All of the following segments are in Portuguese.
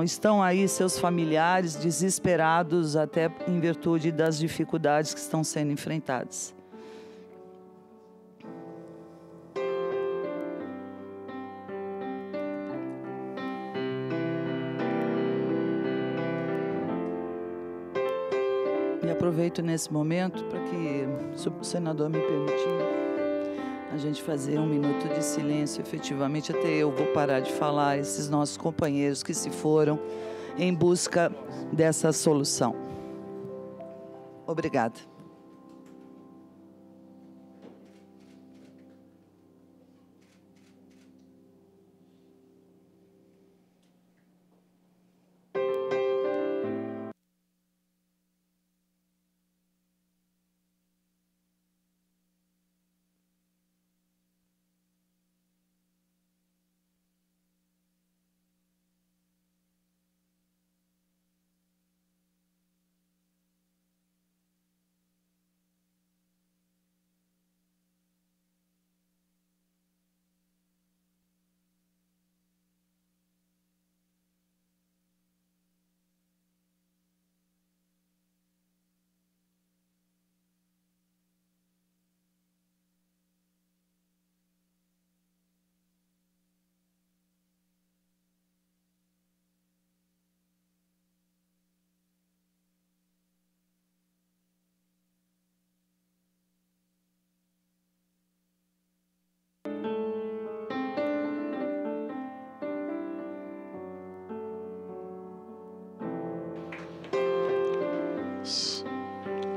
estão aí seus familiares desesperados até em virtude das dificuldades que estão sendo enfrentadas. E aproveito nesse momento para que, se o senador me permitir, a gente fazer um minuto de silêncio, efetivamente, até eu vou parar de falar, esses nossos companheiros que se foram em busca dessa solução. Obrigada.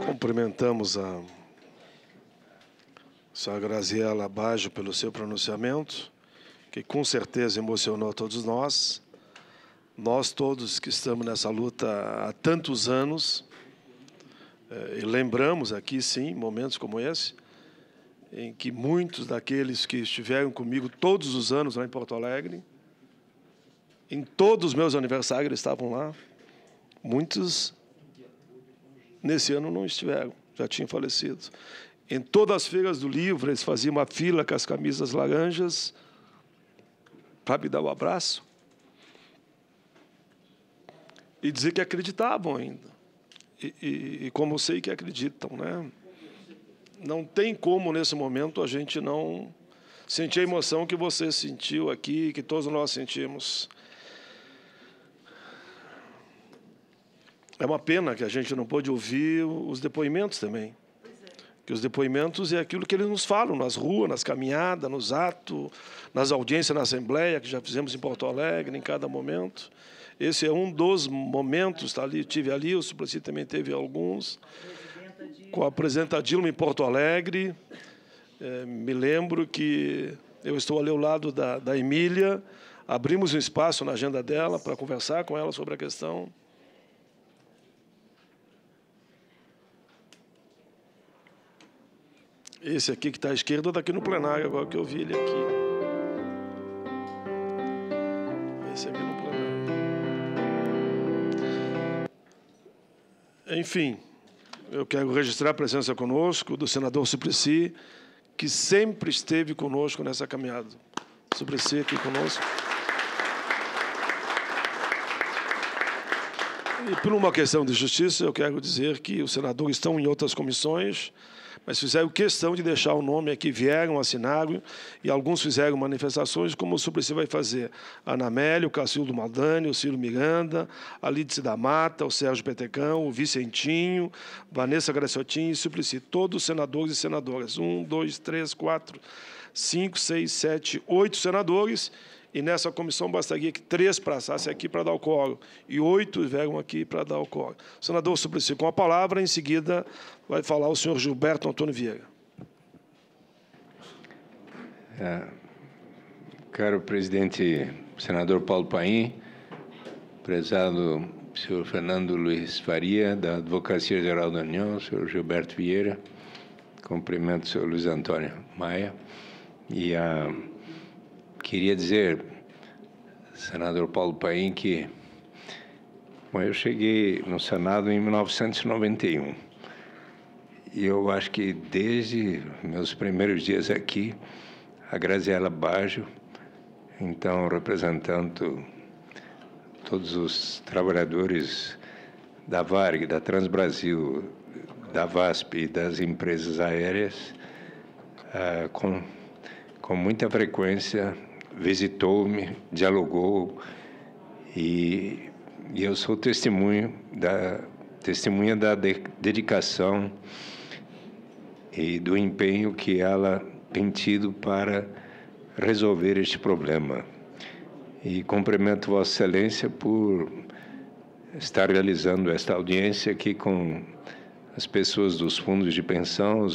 Cumprimentamos a senhora Graziela Baggio pelo seu pronunciamento, que com certeza emocionou todos nós. Nós todos que estamos nessa luta há tantos anos, e lembramos aqui, sim, momentos como esse, em que muitos daqueles que estiveram comigo todos os anos lá em Porto Alegre, em todos os meus aniversários eles estavam lá, muitos nesse ano não estiveram, já tinham falecido. Em todas as feiras do livro, eles faziam uma fila com as camisas laranjas para me dar um abraço e dizer que acreditavam ainda. E como eu sei que acreditam, né? Não tem como, nesse momento, a gente não sentir a emoção que você sentiu aqui, que todos nós sentimos. É uma pena que a gente não pôde ouvir os depoimentos também. Que os depoimentos é aquilo que eles nos falam nas ruas, nas caminhadas, nos atos, nas audiências na Assembleia, que já fizemos em Porto Alegre, em cada momento. Esse é um dos momentos, tá ali, tive ali, o Suplicy também teve alguns, com a presidenta Dilma em Porto Alegre. Me lembro que eu estou ali ao lado da Emília, abrimos um espaço na agenda dela para conversar com ela sobre a questão. Esse aqui que está à esquerda está aqui no plenário, agora que eu vi ele aqui. Esse aqui no plenário. Enfim, eu quero registrar a presença conosco do senador Suplicy, que sempre esteve conosco nessa caminhada. Suplicy aqui conosco. E por uma questão de justiça, eu quero dizer que os senadores estão em outras comissões, mas fizeram questão de deixar o nome aqui, vieram, assinaram, e alguns fizeram manifestações, como o Suplicy vai fazer. A Ana Amélia, o Cacildo Maldani, o Ciro Miranda, a Lídice da Mata, o Sérgio Petecão, o Vicentinho, Vanessa Graciotin e Suplicy. Todos senadores e senadoras. 1, 2, 3, 4, 5, 6, 7, 8 senadores. E nessa comissão bastaria que 3 passassem aqui para dar o quórum, e 8 vieram aqui para dar o quórum. Senador Suplicy, com a palavra, em seguida vai falar o senhor Gilberto Antônio Vieira. Caro presidente, senador Paulo Paim, prezado senhor Fernando Luiz Faria, da Advocacia Geral da União, senhor Gilberto Vieira, cumprimento o senhor Luiz Antônio Maia, e queria dizer, senador Paulo Paim, que eu cheguei no Senado em 1991. E eu acho que desde meus primeiros dias aqui, a Graziela Baggio, então representando todos os trabalhadores da Varig, da Transbrasil, da VASP e das empresas aéreas, com muita frequência visitou-me, dialogou, e eu sou testemunha da dedicação e do empenho que ela tem tido para resolver este problema. E cumprimento Vossa Excelência por estar realizando esta audiência aqui com as pessoas dos fundos de pensão,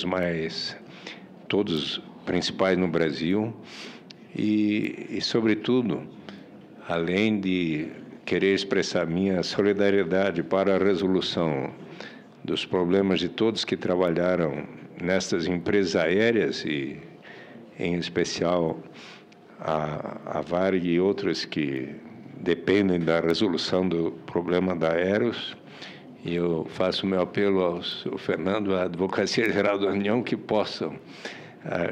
todos principais no Brasil, e sobretudo, além de querer expressar minha solidariedade para a resolução dos problemas de todos que trabalharam nestas empresas aéreas, e em especial a Varig e outras que dependem da resolução do problema da Aeros. E eu faço meu apelo ao Fernando, à Advocacia Geral da União, que possam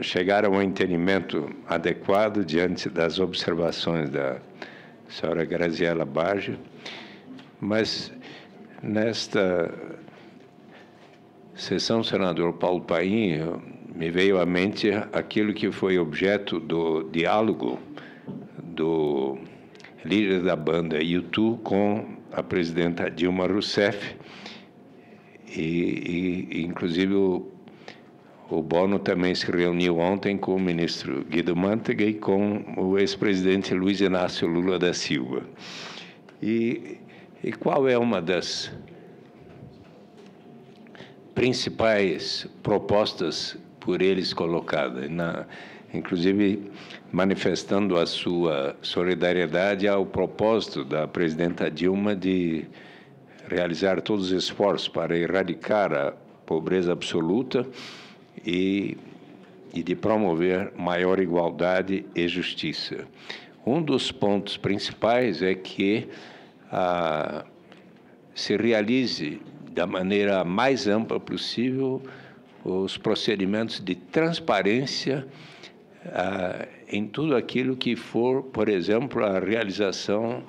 chegar a um entendimento adequado diante das observações da senhora Graziela Bage. Mas, nesta sessão, senador Paulo Paim, me veio à mente aquilo que foi objeto do diálogo do líder da banda U2 com a presidenta Dilma Rousseff, e inclusive o Bono também se reuniu ontem com o ministro Guido Mantega e com o ex-presidente Luiz Inácio Lula da Silva. E qual é uma das principais propostas por eles colocada, inclusive manifestando a sua solidariedade ao propósito da presidenta Dilma de realizar todos os esforços para erradicar a pobreza absoluta e de promover maior igualdade e justiça. Um dos pontos principais é que se realize da maneira mais ampla possível os procedimentos de transparência em tudo aquilo que for, por exemplo, a realização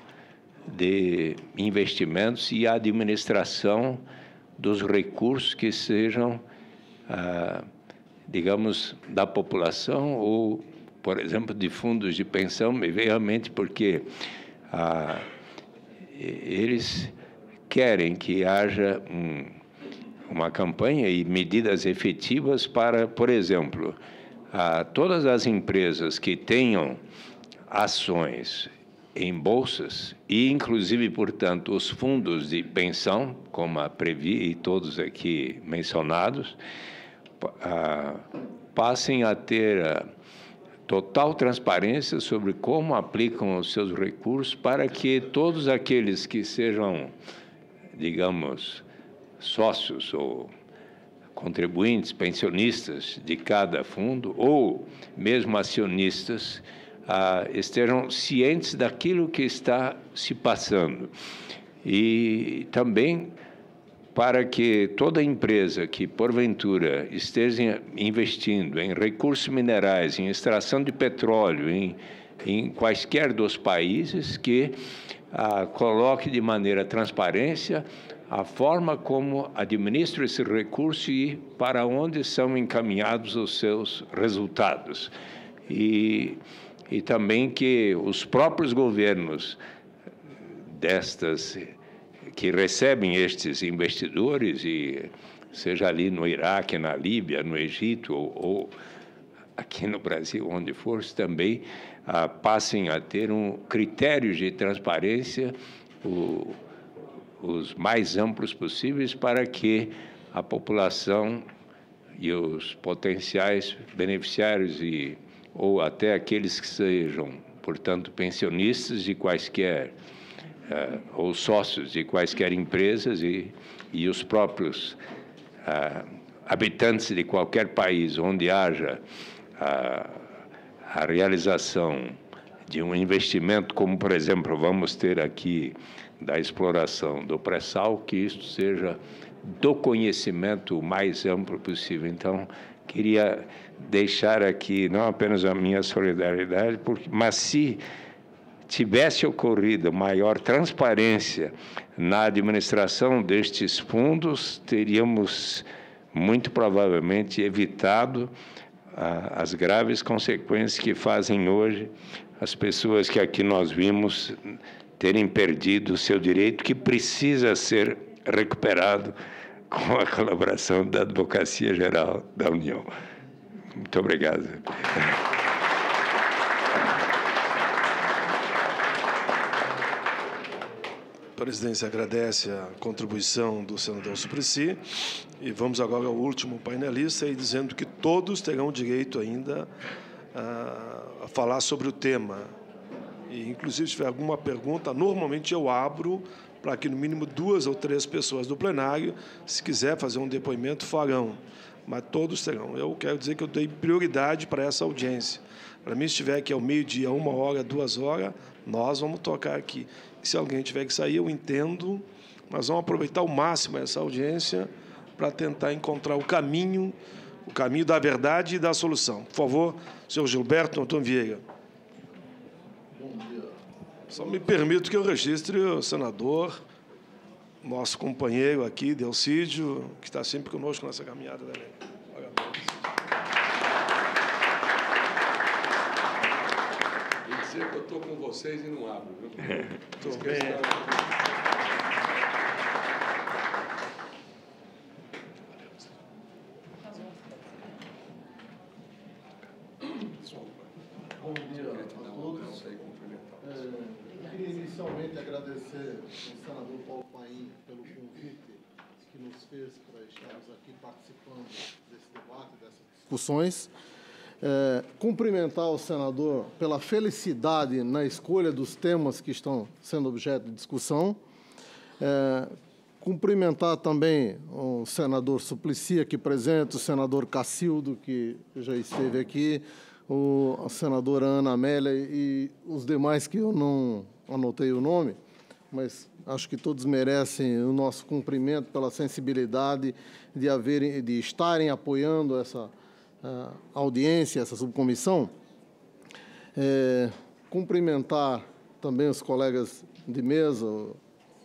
de investimentos e a administração dos recursos que sejam, digamos, da população ou, por exemplo, de fundos de pensão. Me veio à mente porque eles querem que haja uma campanha e medidas efetivas para, por exemplo, todas as empresas que tenham ações em bolsas e, inclusive, portanto, os fundos de pensão, como a Previ e todos aqui mencionados, passem a ter total transparência sobre como aplicam os seus recursos para que todos aqueles que sejam, digamos, sócios ou contribuintes, pensionistas de cada fundo, ou mesmo acionistas, estejam cientes daquilo que está se passando. E também para que toda empresa que, porventura, esteja investindo em recursos minerais, em extração de petróleo, em quaisquer dos países, que coloque de maneira transparência a forma como administra esse recurso e para onde são encaminhados os seus resultados. E também que os próprios governos que recebem estes investidores, e seja ali no Iraque, na Líbia, no Egito ou aqui no Brasil, onde for, também passem a ter critérios de transparência os mais amplos possíveis para que a população e os potenciais beneficiários ou até aqueles que sejam, portanto, pensionistas de quaisquer ou sócios de quaisquer empresas e os próprios habitantes de qualquer país onde haja a realização de um investimento, como, por exemplo, vamos ter aqui da exploração do pré-sal, que isto seja do conhecimento o mais amplo possível. Então, queria deixar aqui não apenas a minha solidariedade, mas se tivesse ocorrido maior transparência na administração destes fundos, teríamos muito provavelmente evitado as graves consequências que fazem hoje as pessoas que aqui nós vimos terem perdido o seu direito, que precisa ser recuperado com a colaboração da Advocacia Geral da União. Muito obrigado. A presidência agradece a contribuição do senador Suplicy e vamos agora ao último painelista, e dizendo que todos terão direito ainda a falar sobre o tema. E, inclusive, se tiver alguma pergunta, normalmente eu abro para que, no mínimo, 2 ou 3 pessoas do plenário, se quiser fazer um depoimento, farão. Mas todos terão. Eu quero dizer que eu dei prioridade para essa audiência. Para mim, se estiver aqui ao meio-dia, 1 hora, 2 horas, nós vamos tocar aqui. E se alguém tiver que sair, eu entendo, mas vamos aproveitar ao máximo essa audiência para tentar encontrar o caminho da verdade e da solução. Por favor, senhor Gilberto Antônio Vieira. Bom dia. Só me permito que eu registre o senador, nosso companheiro aqui, Delcídio, que está sempre conosco nessa caminhada da lei. Parabéns. Tem que dizer que eu estou com vocês e não abro, viu? Muito bem. Bom dia a todos. Eu queria inicialmente agradecer ao senador Paulo Paim pelo convite que nos fez para estarmos aqui participando desse debate, dessas discussões. Cumprimentar o senador pela felicidade na escolha dos temas que estão sendo objeto de discussão. Cumprimentar também o senador Suplicy aqui presente, o senador Cacildo, que já esteve aqui, a senadora Ana Amélia e os demais que eu não anotei o nome, mas acho que todos merecem o nosso cumprimento pela sensibilidade de estarem apoiando essa audiência, essa subcomissão. Cumprimentar também os colegas de mesa,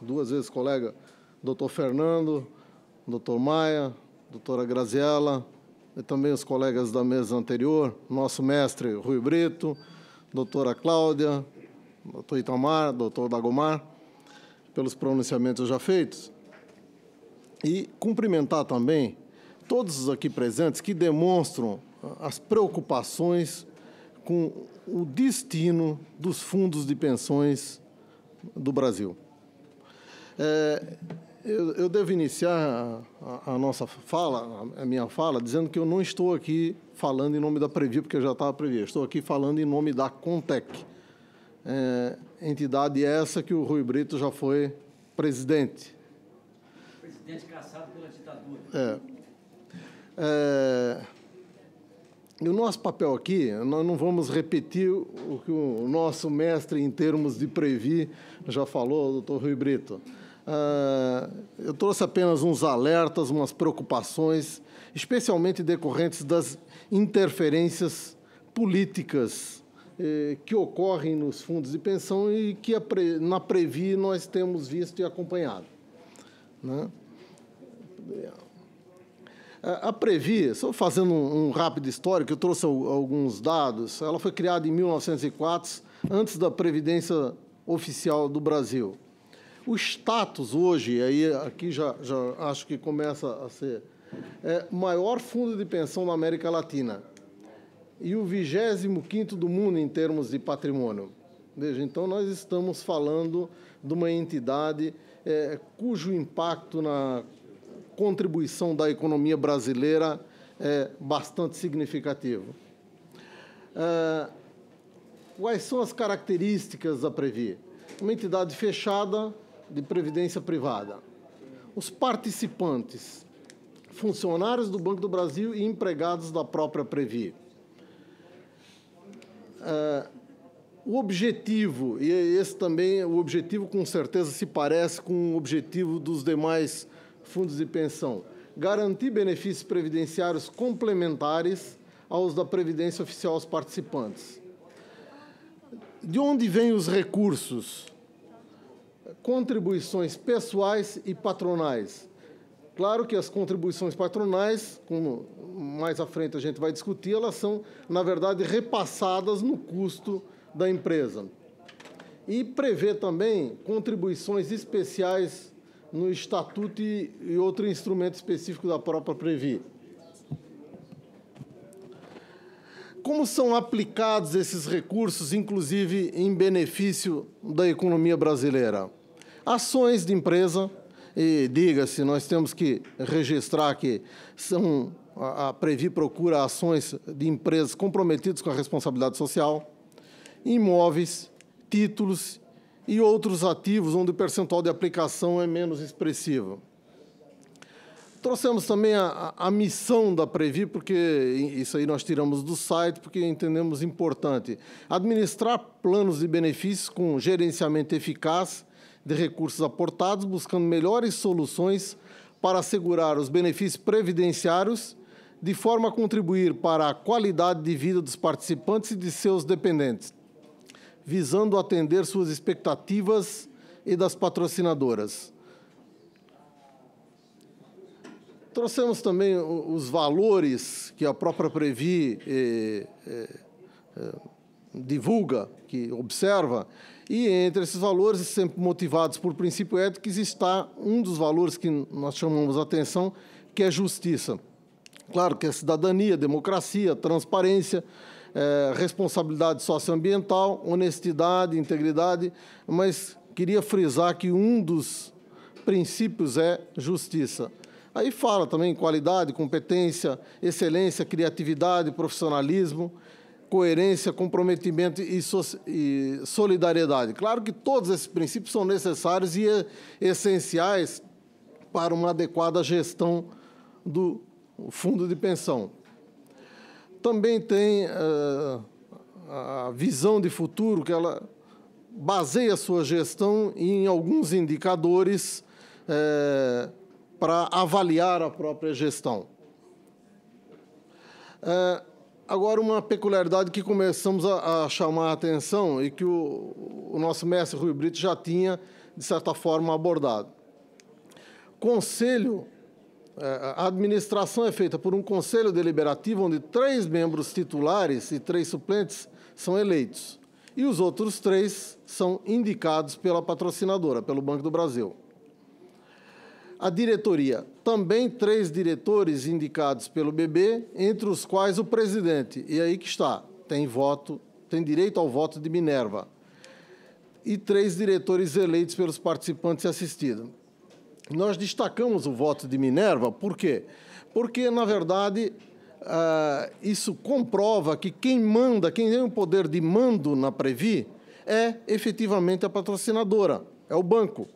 2 vezes colega, doutor Fernando, doutor Maia, doutora Graziela, e também os colegas da mesa anterior, nosso mestre Rui Brito, doutora Cláudia, doutor Itamar, doutor Dagomar, pelos pronunciamentos já feitos. E cumprimentar também todos os aqui presentes que demonstram as preocupações com o destino dos fundos de pensões do Brasil. Eu devo iniciar a nossa fala, a minha fala, dizendo que eu não estou aqui falando em nome da Previ, porque já estava previsto. Estou aqui falando em nome da Contec, entidade essa que o Rui Brito já foi presidente. Presidente caçado pela ditadura. E o nosso papel aqui, nós não vamos repetir o que o nosso mestre em termos de Previ já falou, o doutor Rui Brito. Eu trouxe apenas uns alertas, umas preocupações, especialmente decorrentes das interferências políticas que ocorrem nos fundos de pensão e que na Previ nós temos visto e acompanhado, né? A Previ, só fazendo um rápido histórico, eu trouxe alguns dados. Ela foi criada em 1904, antes da Previdência Oficial do Brasil. O status hoje, aí aqui já acho que começa a ser, maior fundo de pensão na América Latina e o 25º do mundo em termos de patrimônio. Veja, então nós estamos falando de uma entidade cujo impacto na contribuição da economia brasileira é bastante significativo. Quais são as características da Previ? Uma entidade fechada de previdência privada. Os participantes, funcionários do Banco do Brasil e empregados da própria Previ. O objetivo, e esse também, o objetivo com certeza se parece com o objetivo dos demais fundos de pensão, garantir benefícios previdenciários complementares aos da Previdência Oficial aos participantes. De onde vêm os recursos? Contribuições pessoais e patronais. Claro que as contribuições patronais, como mais à frente a gente vai discutir, elas são, na verdade, repassadas no custo da empresa. E prevê também contribuições especiais no Estatuto e outro instrumento específico da própria Previ. Como são aplicados esses recursos, inclusive em benefício da economia brasileira? Ações de empresa, e diga-se, nós temos que registrar que a Previ procura ações de empresas comprometidas com a responsabilidade social, imóveis, títulos e outros ativos onde o percentual de aplicação é menos expressivo. Trouxemos também a missão da Previ, porque isso aí nós tiramos do site, porque entendemos importante. Administrar planos de benefícios com gerenciamento eficaz de recursos aportados, buscando melhores soluções para assegurar os benefícios previdenciários, de forma a contribuir para a qualidade de vida dos participantes e de seus dependentes, visando atender suas expectativas e das patrocinadoras. Trouxemos também os valores que a própria Previ divulga, que observa, e entre esses valores, sempre motivados por princípio ético, está um dos valores que nós chamamos a atenção, que é justiça. Claro que é cidadania, democracia, transparência, responsabilidade socioambiental, honestidade, integridade, mas queria frisar que um dos princípios é justiça. Aí fala também qualidade, competência, excelência, criatividade, profissionalismo, coerência, comprometimento e solidariedade. Claro que todos esses princípios são necessários e essenciais para uma adequada gestão do fundo de pensão. Também tem a visão de futuro, que ela baseia a sua gestão em alguns indicadores para avaliar a própria gestão. Agora, uma peculiaridade que começamos a chamar a atenção e que o nosso mestre Rui Brito já tinha, de certa forma, abordado. Conselho, a administração é feita por um conselho deliberativo onde 3 membros titulares e 3 suplentes são eleitos. E os outros 3 são indicados pela patrocinadora, pelo Banco do Brasil. A diretoria, também 3 diretores indicados pelo BB, entre os quais o presidente. E aí que está, tem direito ao voto de Minerva. E 3 diretores eleitos pelos participantes e assistidos. Nós destacamos o voto de Minerva, por quê? Porque, na verdade, isso comprova que quem manda, quem tem o poder de mando na Previ, é efetivamente a patrocinadora, é o banco,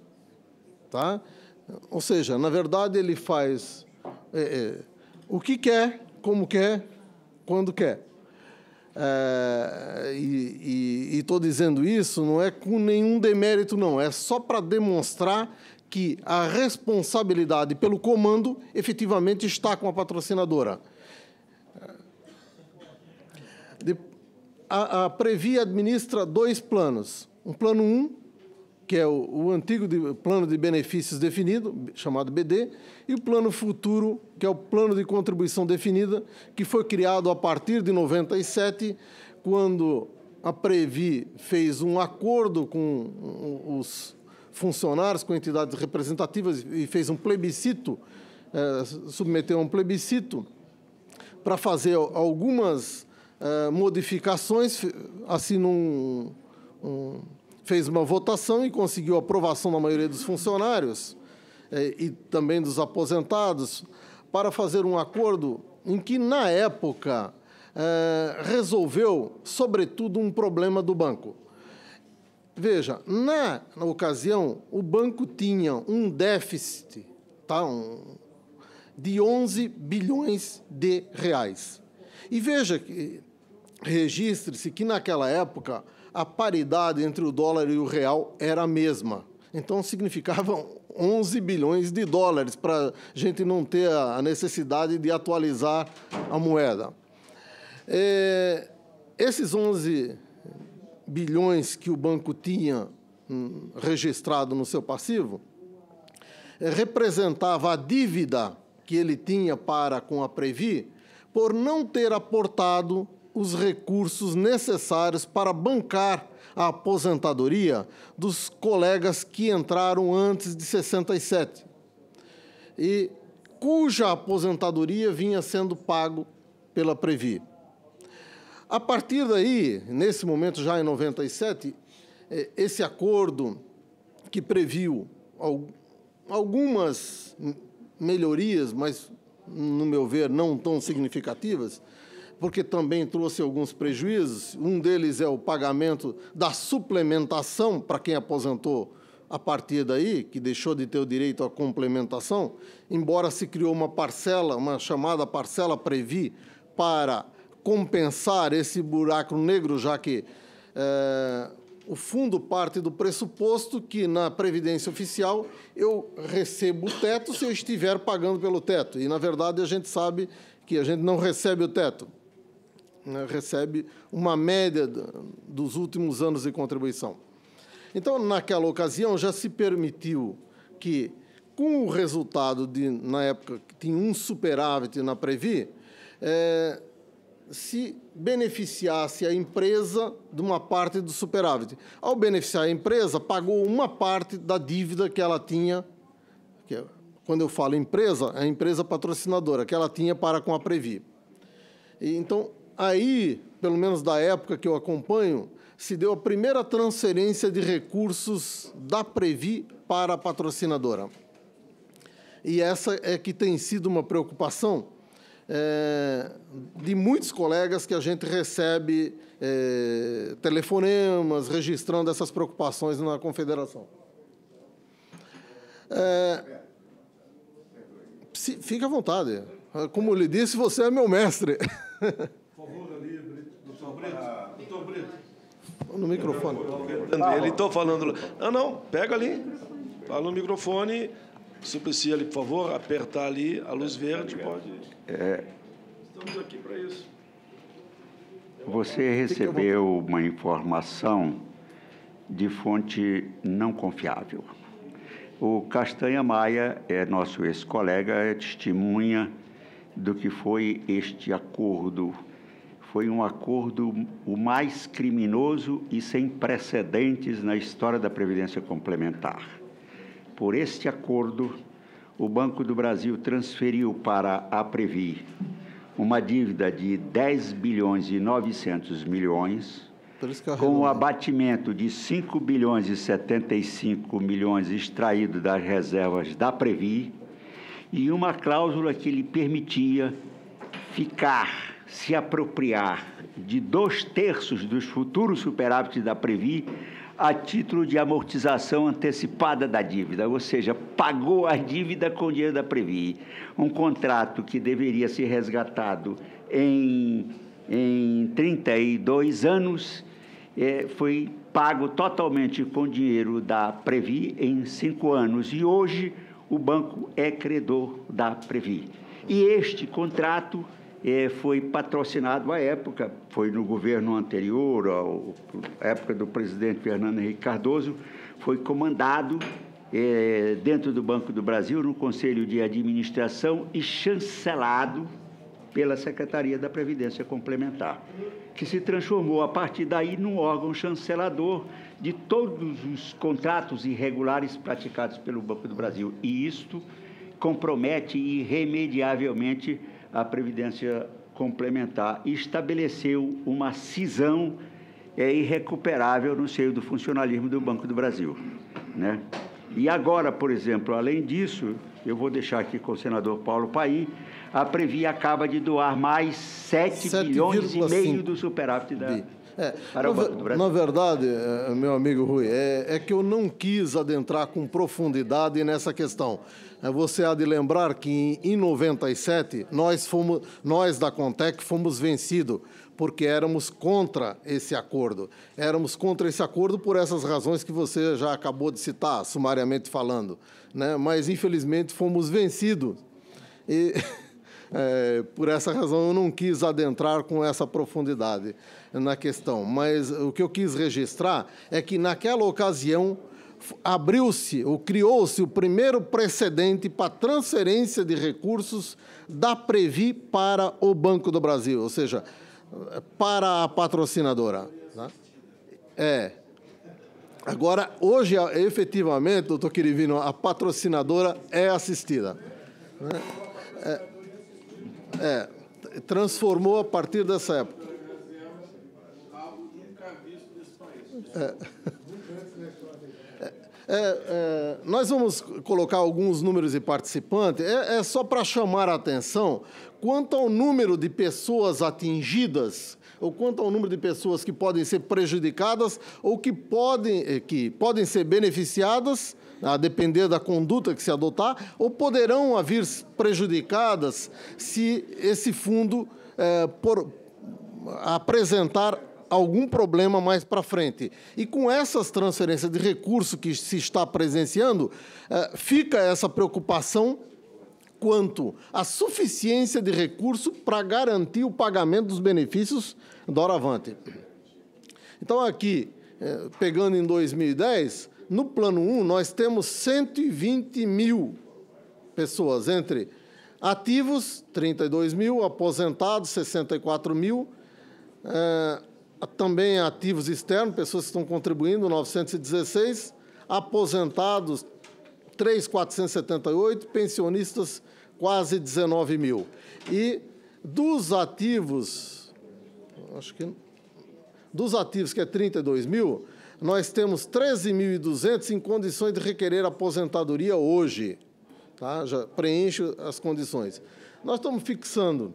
tá? Ou seja, na verdade, ele faz o que quer, como quer, quando quer. E estou dizendo isso não é com nenhum demérito, não. É só para demonstrar que a responsabilidade pelo comando efetivamente está com a patrocinadora. A Previ administra 2 planos. Um plano 1, que é o antigo plano de benefícios definido, chamado BD, e o plano futuro, que é o plano de contribuição definida, que foi criado a partir de 97, quando a Previ fez um acordo com os funcionários, com entidades representativas, e fez um plebiscito, submeteu a um plebiscito para fazer algumas modificações, assim, fez uma votação e conseguiu a aprovação da maioria dos funcionários e também dos aposentados para fazer um acordo em que, na época, resolveu, sobretudo, um problema do banco. Veja, na ocasião, o banco tinha um déficit, tá, de 11 bilhões de reais. E veja, registre-se que, naquela época, a paridade entre o dólar e o real era a mesma. Então, significava 11 bilhões de dólares para a gente não ter a necessidade de atualizar a moeda. Esses 11 bilhões que o banco tinha registrado no seu passivo, representava a dívida que ele tinha para com a Previ por não ter aportado os recursos necessários para bancar a aposentadoria dos colegas que entraram antes de 67 e cuja aposentadoria vinha sendo pago pela Previ. A partir daí, nesse momento já em 97, esse acordo que previu algumas melhorias, mas, no meu ver, não tão significativas, porque também trouxe alguns prejuízos. Um deles é o pagamento da suplementação para quem aposentou a partir daí, que deixou de ter o direito à complementação, embora se criou uma parcela, uma chamada parcela Previ, para compensar esse buraco negro, já que o fundo parte do pressuposto que, na Previdência Oficial, eu recebo o teto se eu estiver pagando pelo teto. E, na verdade, a gente sabe que a gente não recebe o teto, né? Recebe uma média dos últimos anos de contribuição. Então, naquela ocasião, já se permitiu que, com o resultado de, na época, que tinha um superávit na Previ, se beneficiasse a empresa de uma parte do superávit. Ao beneficiar a empresa, pagou uma parte da dívida que ela tinha, que, quando eu falo empresa, é a empresa patrocinadora, que ela tinha para com a Previ. E, então, aí, pelo menos da época que eu acompanho, se deu a primeira transferência de recursos da Previ para a patrocinadora. E essa é que tem sido uma preocupação de muitos colegas que a gente recebe telefonemas registrando essas preocupações na Confederação. Fique à vontade. Como eu lhe disse, você é meu mestre. Por favor, ali, doutor Brito. No microfone. Ele está falando... Não, pega ali. Fala no microfone. Suplicia ali, por favor, apertar ali a luz verde, pode... Estamos aqui para isso. Você recebeu uma informação de fonte não confiável. O Castanha Maia é nosso ex-colega, é testemunha do que foi este acordo. Foi um acordo o mais criminoso e sem precedentes na história da Previdência Complementar. Por este acordo, o Banco do Brasil transferiu para a Previ uma dívida de 10 bilhões e 900 milhões, com o abatimento de 5 bilhões e 75 milhões extraído das reservas da Previ, e uma cláusula que lhe permitia se apropriar de 2/3 dos futuros superávites da Previ a título de amortização antecipada da dívida, ou seja, pagou a dívida com o dinheiro da Previ. Um contrato que deveria ser resgatado em 32 anos, foi pago totalmente com dinheiro da Previ em 5 anos, e hoje o banco é credor da Previ. E este contrato foi patrocinado à época, foi no governo anterior, à época do presidente Fernando Henrique Cardoso, foi comandado dentro do Banco do Brasil, no Conselho de Administração, e chancelado pela Secretaria da Previdência Complementar, que se transformou, a partir daí, num órgão chancelador de todos os contratos irregulares praticados pelo Banco do Brasil. E isto compromete irremediavelmente a Previdência Complementar e estabeleceu uma cisão irrecuperável no seio do funcionalismo do Banco do Brasil, né? E agora, por exemplo, além disso, eu vou deixar aqui com o senador Paulo Paim, a Previ acaba de doar mais 7 bilhões e meio do superávit para o Banco do Brasil. Na verdade, meu amigo Rui, é que eu não quis adentrar com profundidade nessa questão. Você há de lembrar que, em 97, nós da Contec fomos vencidos, porque éramos contra esse acordo. Éramos contra esse acordo por essas razões que você já acabou de citar, sumariamente falando, né? Mas, infelizmente, fomos vencidos. E Por essa razão, eu não quis adentrar com essa profundidade na questão. Mas o que eu quis registrar é que, naquela ocasião, abriu-se ou criou-se o primeiro precedente para transferência de recursos da Previ para o Banco do Brasil, ou seja, para a patrocinadora. Agora, hoje, efetivamente, doutor Quirivino, a patrocinadora é assistida. Transformou a partir dessa época. Algo nunca visto nesse país. Nós vamos colocar alguns números de participantes, só para chamar a atenção quanto ao número de pessoas atingidas, ou quanto ao número de pessoas que podem ser prejudicadas ou que podem ser beneficiadas, a depender da conduta que se adotar, ou poderão vir prejudicadas se esse fundo apresentar algum problema mais para frente. E com essas transferências de recursos que se está presenciando, fica essa preocupação quanto à suficiência de recurso para garantir o pagamento dos benefícios doravante. Então, aqui, pegando em 2010, no Plano 1, nós temos 120 mil pessoas, entre ativos, 32 mil, aposentados, 64 mil, também ativos externos, pessoas que estão contribuindo, 916, aposentados, 3.478, pensionistas, quase 19 mil. E dos ativos, que é 32 mil, nós temos 13.200 em condições de requerer aposentadoria hoje. Tá? Já preenche as condições. Nós estamos fixando,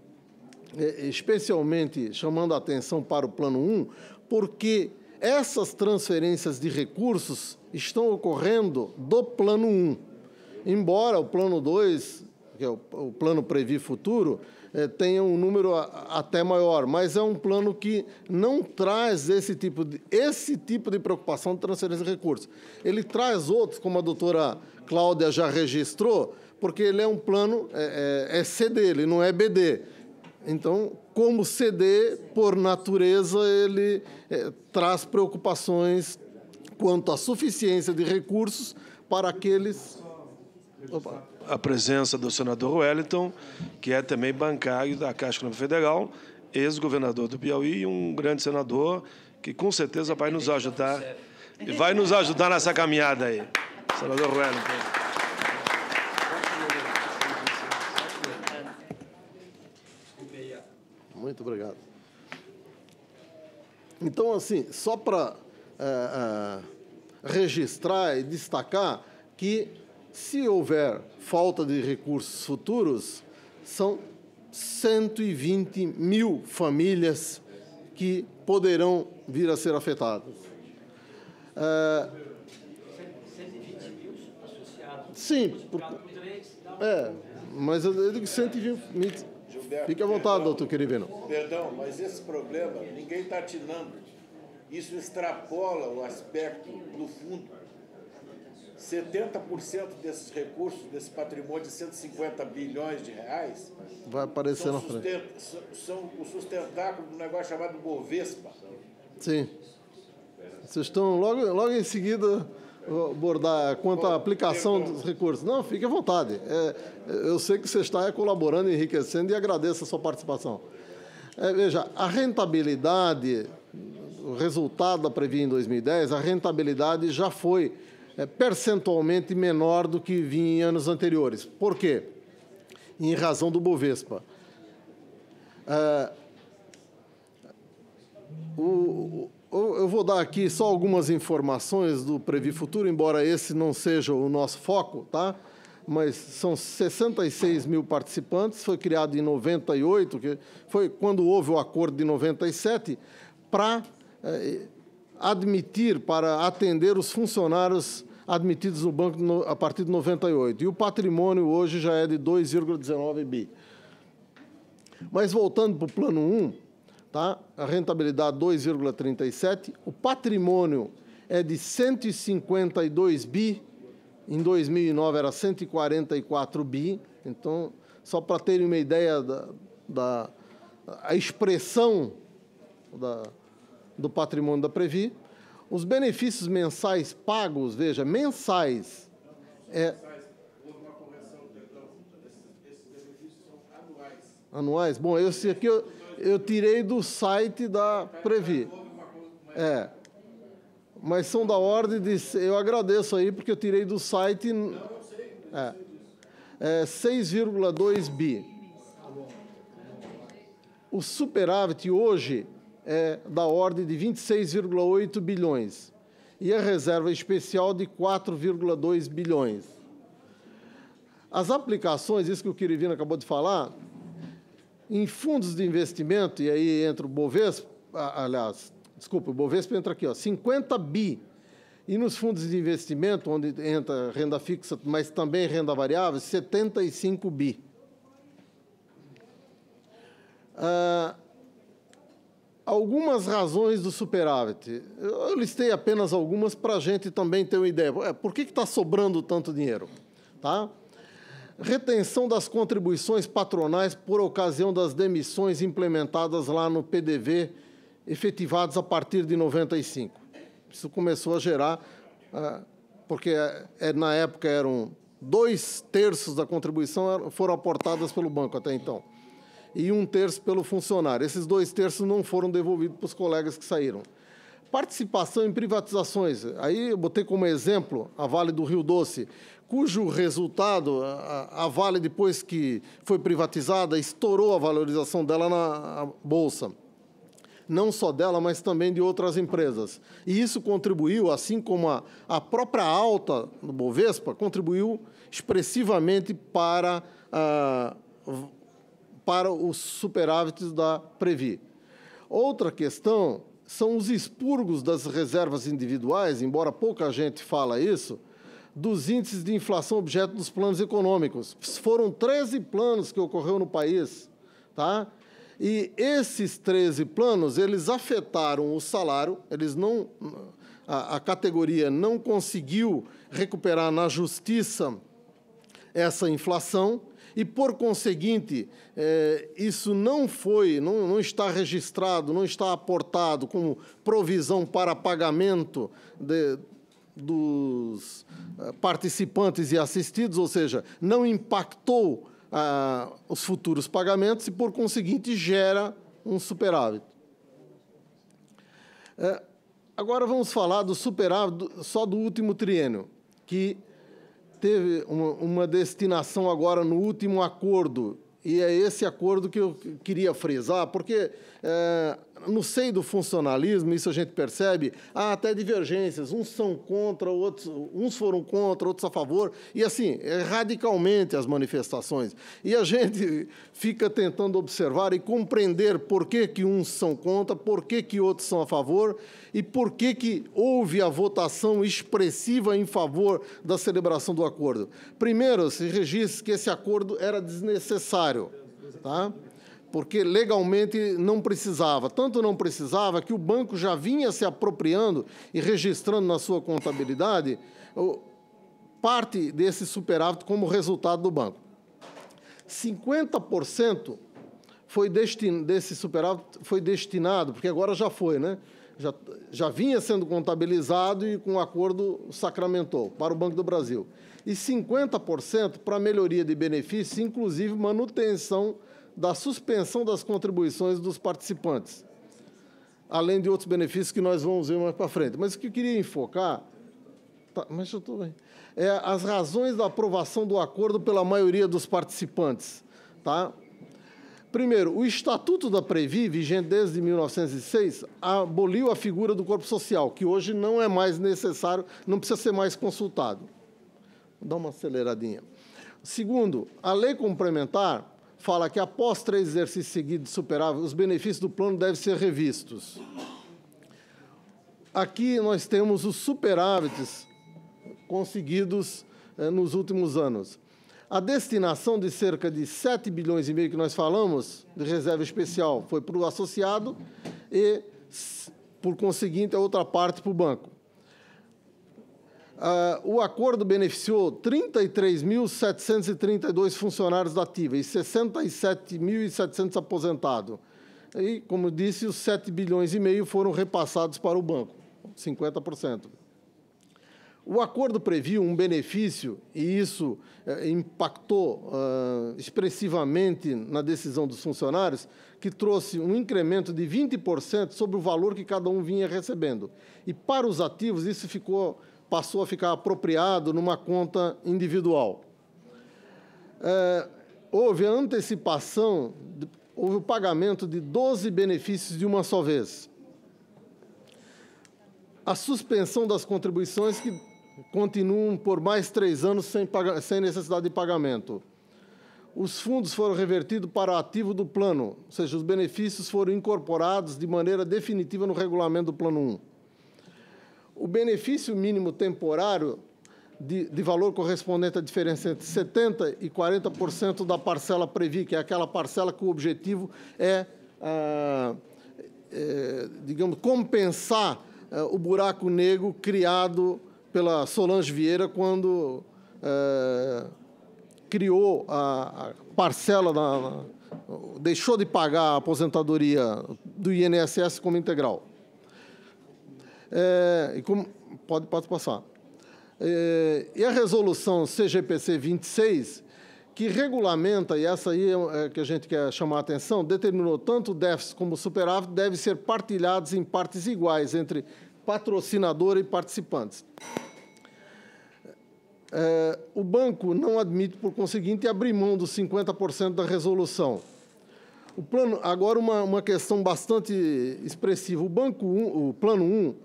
especialmente chamando a atenção para o Plano 1, porque essas transferências de recursos estão ocorrendo do Plano 1. Embora o Plano 2, que é o Plano Previ Futuro, tenha um número até maior, mas é um plano que não traz esse tipo de preocupação de transferência de recursos. Ele traz outros, como a doutora Cláudia já registrou, porque ele é um plano, CD, ele não é BD. Então, como CD, por natureza, ele traz preocupações quanto à suficiência de recursos para aqueles... A presença do senador Wellington, que é também bancário da Caixa Econômica Federal, ex-governador do Piauí e um grande senador que, com certeza, vai nos ajudar nessa caminhada aí. Senador Wellington. Muito obrigado. Então, assim, só para registrar e destacar que, se houver falta de recursos futuros, são 120 mil famílias que poderão vir a ser afetadas. 120 mil associados. Sim. Mas eu digo 120 mil. Fique à vontade, doutor Quirivino. Perdão, mas esse problema ninguém está atinando. Isso extrapola o aspecto do fundo. 70% desses recursos, desse patrimônio de 150 bilhões de reais, vai aparecer na frente. São o sustentáculo de um negócio chamado Bovespa. Sim. Vocês estão logo em seguida abordar quanto à aplicação dos recursos. Não, fique à vontade. Eu sei que você está colaborando, enriquecendo, e agradeço a sua participação. Veja, a rentabilidade, o resultado da Previ em 2010, a rentabilidade já foi percentualmente menor do que vinha em anos anteriores. Por quê? Em razão do Bovespa. Eu vou dar aqui só algumas informações do Previ Futuro, embora esse não seja o nosso foco, tá? Mas são 66 mil participantes, foi criado em 98, que foi quando houve o acordo de 97, para para atender os funcionários admitidos no banco a partir de 98. E o patrimônio hoje já é de 2,19 bi. Mas voltando para o Plano 1, tá? A rentabilidade 2,37, o patrimônio é de 152 bi, em 2009 era 144 bi, então só para terem uma ideia da expressão do patrimônio da Previ. Os benefícios mensais pagos, veja, mensais, Houve uma correção, perdão. Esses benefícios são anuais. Anuais? Bom, esse aqui eu tirei do site da Previ. Mas são da ordem de... Eu agradeço aí, porque eu tirei do site... É 6,2 bi. O superávit hoje é da ordem de 26,8 bilhões. E a reserva especial de 4,2 bilhões. As aplicações, isso que o Quirivino acabou de falar, em fundos de investimento, e aí entra o Bovespa, o Bovespa entra aqui, 50 bi. E nos fundos de investimento, onde entra renda fixa, mas também renda variável, 75 bi. Algumas razões do superávit. Eu listei apenas algumas para a gente também ter uma ideia. Por que está sobrando tanto dinheiro? Tá? Retenção das contribuições patronais por ocasião das demissões implementadas lá no PDV, efetivadas a partir de 95. Isso começou a gerar, porque na época eram 2/3 da contribuição foram aportadas pelo banco até então, e 1/3 pelo funcionário. Esses 2/3 não foram devolvidos para os colegas que saíram. Participação em privatizações. Aí eu botei como exemplo a Vale do Rio Doce, cujo resultado, a Vale, depois que foi privatizada, estourou a valorização dela na Bolsa. Não só dela, mas também de outras empresas. E isso contribuiu, assim como a própria alta do Bovespa, contribuiu expressivamente para os superávites da Previ. Outra questão são os expurgos das reservas individuais, embora pouca gente fala isso, dos índices de inflação objeto dos planos econômicos. Foram 13 planos que ocorreu no país, tá? E esses 13 planos, eles afetaram o salário, a categoria não conseguiu recuperar na justiça essa inflação e, por conseguinte, isso não está registrado, não está aportado como provisão para pagamento dos participantes e assistidos, ou seja, não impactou os futuros pagamentos e, por conseguinte, gera um superávit. Agora vamos falar do superávit só do último triênio, que teve uma destinação agora no último acordo, e é esse acordo que eu queria frisar, porque no seio do funcionalismo, isso a gente percebe, há até divergências, uns são contra, uns foram contra, outros a favor, e assim, radicalmente as manifestações. E a gente fica tentando observar e compreender por que uns são contra, por que outros são a favor, e por que houve a votação expressiva em favor da celebração do acordo. Primeiro, se registra que esse acordo era desnecessário, tá? Porque legalmente não precisava. Tanto não precisava que o banco já vinha se apropriando e registrando na sua contabilidade parte desse superávit como resultado do banco. 50% desse superávit foi destinado, porque agora já foi, né? Já vinha sendo contabilizado e, com o acordo, sacramentou para o Banco do Brasil. E 50% para melhoria de benefícios, inclusive manutenção da suspensão das contribuições dos participantes, além de outros benefícios que nós vamos ver mais para frente. Mas o que eu queria enfocar, mas eu estou bem, as razões da aprovação do acordo pela maioria dos participantes. Tá? Primeiro, o Estatuto da Previ, vigente desde 1906, aboliu a figura do corpo social, que hoje não é mais necessário, não precisa ser mais consultado. Vou dar uma aceleradinha. Segundo, a lei complementar fala que, após 3 exercícios seguidos de superávit, os benefícios do plano devem ser revistos. Aqui nós temos os superávites conseguidos nos últimos anos. A destinação de cerca de 7,5 bilhões que nós falamos, de reserva especial, foi para o associado e, por conseguinte, a outra parte para o banco. O acordo beneficiou 33.732 funcionários da ativa e 67.700 aposentados. E, como disse, os 7,5 bilhões foram repassados para o banco, 50%. O acordo previu um benefício, e isso impactou expressivamente na decisão dos funcionários, que trouxe um incremento de 20% sobre o valor que cada um vinha recebendo. E, para os ativos, isso passou a ficar apropriado numa conta individual. Houve a antecipação, houve o pagamento de 12 benefícios de uma só vez. A suspensão das contribuições que continuam por mais 3 anos sem necessidade de pagamento. Os fundos foram revertidos para o ativo do plano, ou seja, os benefícios foram incorporados de maneira definitiva no regulamento do Plano 1. O benefício mínimo temporário de valor correspondente à diferença entre 70% e 40% da parcela Previ, que é aquela parcela que o objetivo digamos, compensar o buraco negro criado pela Solange Vieira quando criou a parcela, deixou de pagar a aposentadoria do INSS como integral. Pode passar. E a resolução CGPC 26, que regulamenta, e essa aí é que a gente quer chamar a atenção, determinou tanto o déficit como o superávit devem ser partilhados em partes iguais entre patrocinador e participantes. O banco não admite, por conseguinte, abrir mão dos 50% da resolução. O plano, agora, uma questão bastante expressiva. O Plano 1,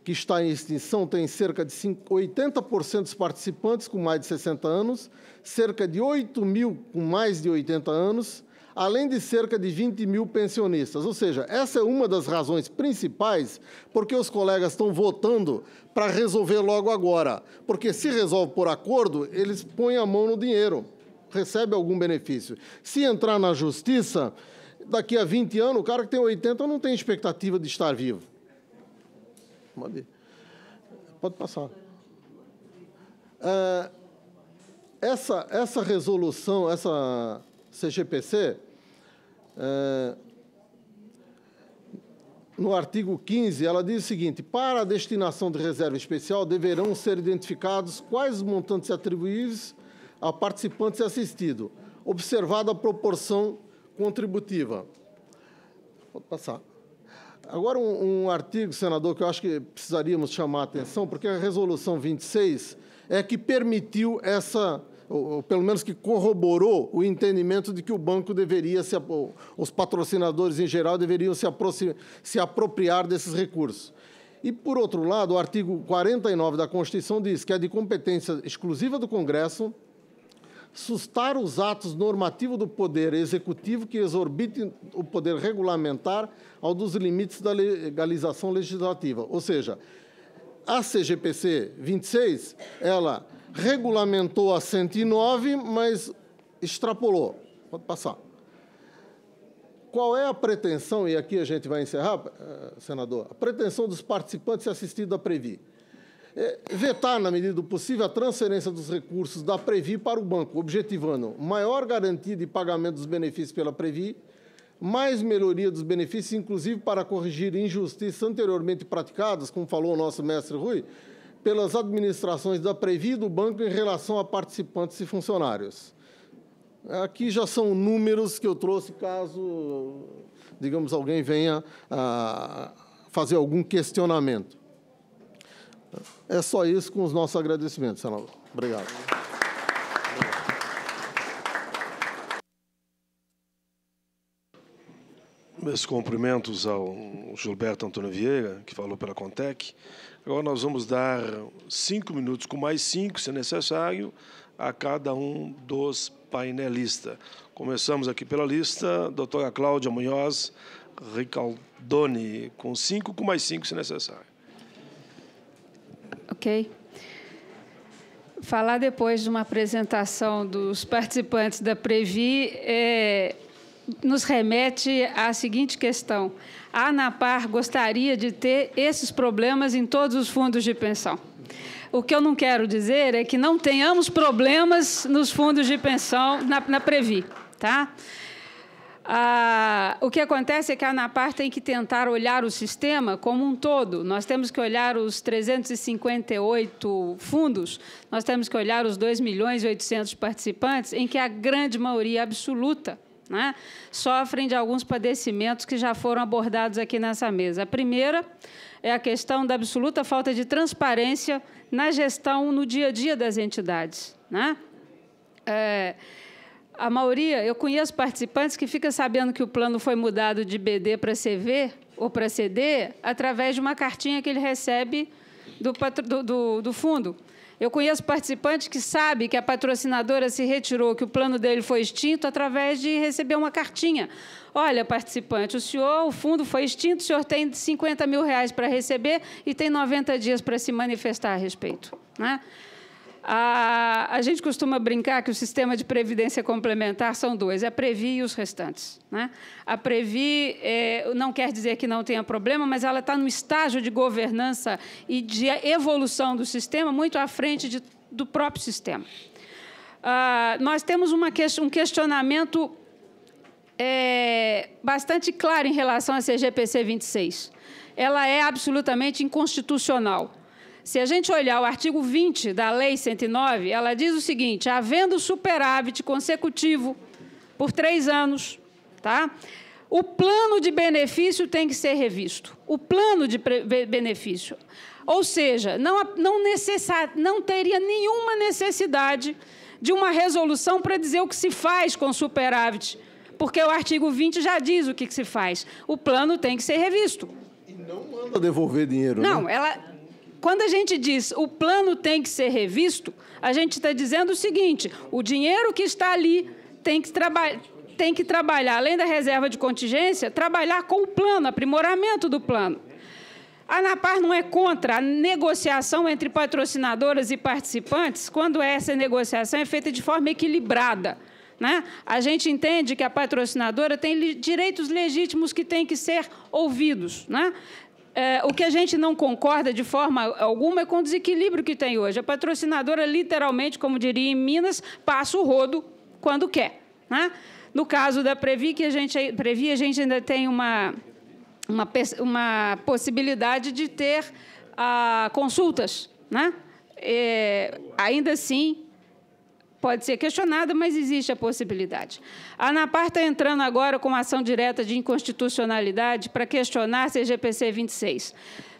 que está em extinção, tem cerca de 80% dos participantes com mais de 60 anos, cerca de 8 mil com mais de 80 anos, além de cerca de 20 mil pensionistas. Ou seja, essa é uma das razões principais porque os colegas estão votando para resolver logo agora. Porque se resolve por acordo, eles põem a mão no dinheiro, recebe algum benefício. Se entrar na justiça, daqui a 20 anos, o cara que tem 80 não tem expectativa de estar vivo. Pode passar. Essa resolução, essa CGPC, no artigo 15, ela diz o seguinte: para a destinação de reserva especial deverão ser identificados quais os montantes atribuídos a participantes e assistido, observada a proporção contributiva. Pode passar. Agora, um artigo, senador, que eu acho que precisaríamos chamar a atenção, porque a resolução 26 é que permitiu ou pelo menos que corroborou o entendimento de que o banco deveria, os patrocinadores em geral, deveriam se apropriar desses recursos. E, por outro lado, o artigo 49 da Constituição diz que é de competência exclusiva do Congresso sustar os atos normativos do Poder Executivo que exorbitem o poder regulamentar ao dos limites da legalização legislativa. Ou seja, a CGPC 26, ela regulamentou a 109, mas extrapolou. Pode passar. Qual é a pretensão, e aqui a gente vai encerrar, senador, a pretensão dos participantes e assistidos da Previ? Vetar, na medida do possível, a transferência dos recursos da Previ para o banco, objetivando maior garantia de pagamento dos benefícios pela Previ, mais melhoria dos benefícios, inclusive para corrigir injustiças anteriormente praticadas, como falou o nosso mestre Rui, pelas administrações da Previ e do banco em relação a participantes e funcionários. Aqui já são números que eu trouxe caso, digamos, alguém venha a fazer algum questionamento. É só isso, com os nossos agradecimentos, senador. Obrigado. Meus cumprimentos ao Gilberto Antônio Vieira, que falou pela Contec. Agora nós vamos dar 5 minutos, com mais 5, se necessário, a cada um dos painelistas. Começamos aqui pela lista, doutora Cláudia Munhoz Ricaldoni, com 5, com mais 5, se necessário. Ok. Falar depois de uma apresentação dos participantes da Previ nos remete à seguinte questão. A ANAPAR gostaria de ter esses problemas em todos os fundos de pensão. O que eu não quero dizer é que não tenhamos problemas nos fundos de pensão na Previ, tá? O que acontece é que a ANAPAR tem que tentar olhar o sistema como um todo. Nós temos que olhar os 358 fundos, nós temos que olhar os 2.800.000 participantes, em que a grande maioria absoluta, né, sofrem de alguns padecimentos que já foram abordados aqui nessa mesa. A primeira é a questão da absoluta falta de transparência na gestão, no dia a dia das entidades, né? A maioria, eu conheço participantes que ficam sabendo que o plano foi mudado de BD para CV ou para CD através de uma cartinha que ele recebe do fundo. Eu conheço participantes que sabem que a patrocinadora se retirou, que o plano dele foi extinto, através de receber uma cartinha. Olha, participante, o fundo foi extinto, o senhor tem R$50 mil para receber e tem 90 dias para se manifestar a respeito, né? A gente costuma brincar que o sistema de previdência complementar são dois, a Previ e os restantes, né? A Previ não quer dizer que não tenha problema, mas ela está no estágio de governança e de evolução do sistema muito à frente do próprio sistema. Nós temos um questionamento bastante claro em relação à CGPC 26. Ela é absolutamente inconstitucional. Se a gente olhar o artigo 20 da Lei 109, ela diz o seguinte: havendo superávit consecutivo por 3 anos, tá? O plano de benefício tem que ser revisto. O plano de benefício. Ou seja, não teria nenhuma necessidade de uma resolução para dizer o que se faz com superávit, porque o artigo 20 já diz o que se faz. O plano tem que ser revisto. E não manda devolver dinheiro, não, né? Quando a gente diz o plano tem que ser revisto, a gente está dizendo o seguinte: o dinheiro que está ali tem que trabalhar, além da reserva de contingência, trabalhar com o plano, aprimoramento do plano. A ANAPAR não é contra a negociação entre patrocinadoras e participantes, quando essa negociação é feita de forma equilibrada, né? A gente entende que a patrocinadora tem direitos legítimos que têm que ser ouvidos, né? O que a gente não concorda de forma alguma é com o desequilíbrio que tem hoje. A patrocinadora, literalmente, como diria em Minas, passa o rodo quando quer, né? No caso da Previ, a gente ainda tem uma possibilidade de ter consultas, né? Ainda assim, pode ser questionada, mas existe a possibilidade. A ANAPAR está entrando agora com uma ação direta de inconstitucionalidade para questionar a CGPC 26.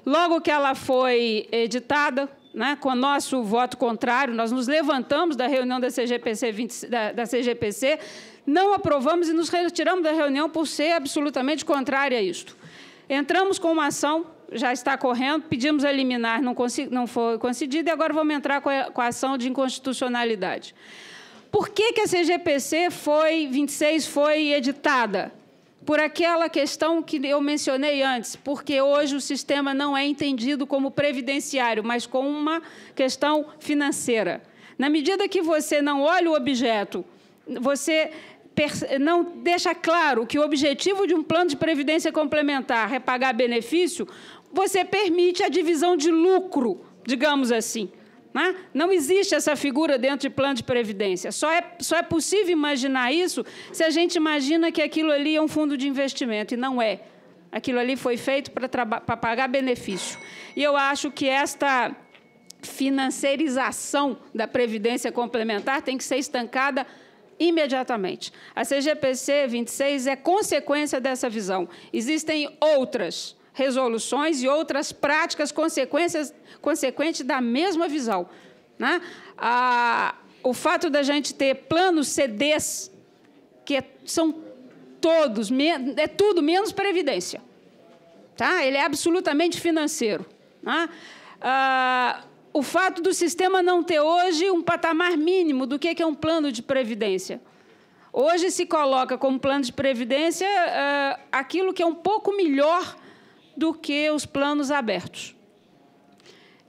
Logo que ela foi editada, né, com o nosso voto contrário, nós nos levantamos da reunião da CGPC, não aprovamos e nos retiramos da reunião por ser absolutamente contrária a isto. Entramos com uma ação, já está correndo, pedimos a liminar, não foi concedida, e agora vamos entrar com a ação de inconstitucionalidade. Por que a CGPC 26 foi editada? Por aquela questão que eu mencionei antes, porque hoje o sistema não é entendido como previdenciário, mas como uma questão financeira. Na medida que você não olha o objeto, você não deixa claro que o objetivo de um plano de previdência complementar é pagar benefício, você permite a divisão de lucro, digamos assim, né? Não existe essa figura dentro de plano de previdência. Só é possível imaginar isso se a gente imagina que aquilo ali é um fundo de investimento, e não é. Aquilo ali foi feito para pagar benefício. E eu acho que esta financiarização da previdência complementar tem que ser estancada imediatamente. A CGPC 26 é consequência dessa visão. Existem outras resoluções e outras práticas consequentes da mesma visão, né? O fato da gente ter planos CDs, que são todos, é tudo menos previdência, tá? Ele é absolutamente financeiro, né? O fato do sistema não ter hoje um patamar mínimo do que é um plano de previdência. Hoje se coloca como plano de previdência aquilo que é um pouco melhor do que os planos abertos.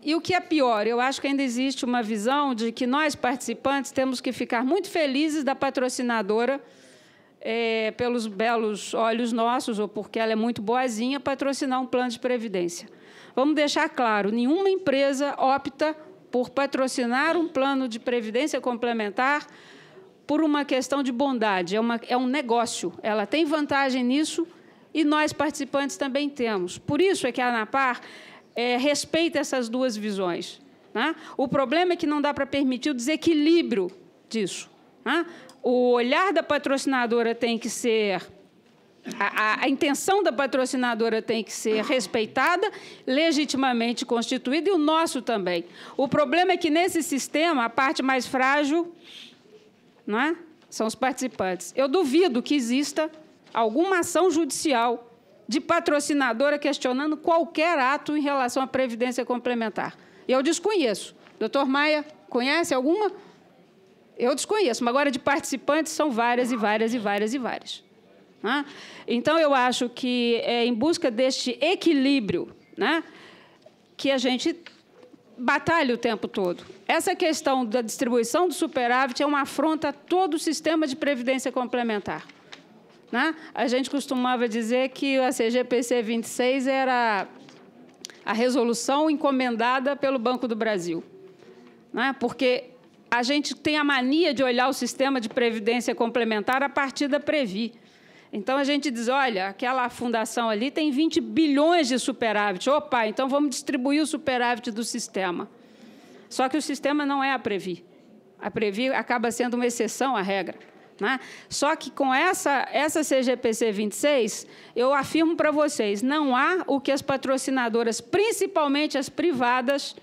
E o que é pior, eu acho que ainda existe uma visão de que nós, participantes, temos que ficar muito felizes da patrocinadora, pelos belos olhos nossos, ou porque ela é muito boazinha, patrocinar um plano de previdência. vamos deixar claro, nenhuma empresa opta por patrocinar um plano de previdência complementar por uma questão de bondade, é um negócio, ela tem vantagem nisso e nós, participantes, também temos. Por isso é que a ANAPAR respeita essas duas visões. Né? O problema é que não dá para permitir o desequilíbrio disso. Né? O olhar da patrocinadora tem que ser... A intenção da patrocinadora tem que ser respeitada, legitimamente constituída, e o nosso também. O problema é que, nesse sistema, a parte mais frágil, não é? São os participantes. Eu duvido que exista alguma ação judicial de patrocinadora questionando qualquer ato em relação à previdência complementar. Eu desconheço. Doutor Maia, conhece alguma? Eu desconheço, mas agora de participantes são várias e várias e várias e várias. Né? Então, eu acho que é em busca deste equilíbrio, né, que a gente batalha o tempo todo. Essa questão da distribuição do superávit é uma afronta a todo o sistema de previdência complementar. Né? A gente costumava dizer que a CGPC 26 era a resolução encomendada pelo Banco do Brasil. Né? Porque a gente tem a mania de olhar o sistema de previdência complementar a partir da Previ. Então, a gente diz, olha, aquela fundação ali tem 20 bilhões de superávit. Opa, então vamos distribuir o superávit do sistema. Só que o sistema não é a Previ. A Previ acaba sendo uma exceção à regra. Né? Só que com essa CGPC 26, eu afirmo para vocês, não há o que as patrocinadoras, principalmente as privadas,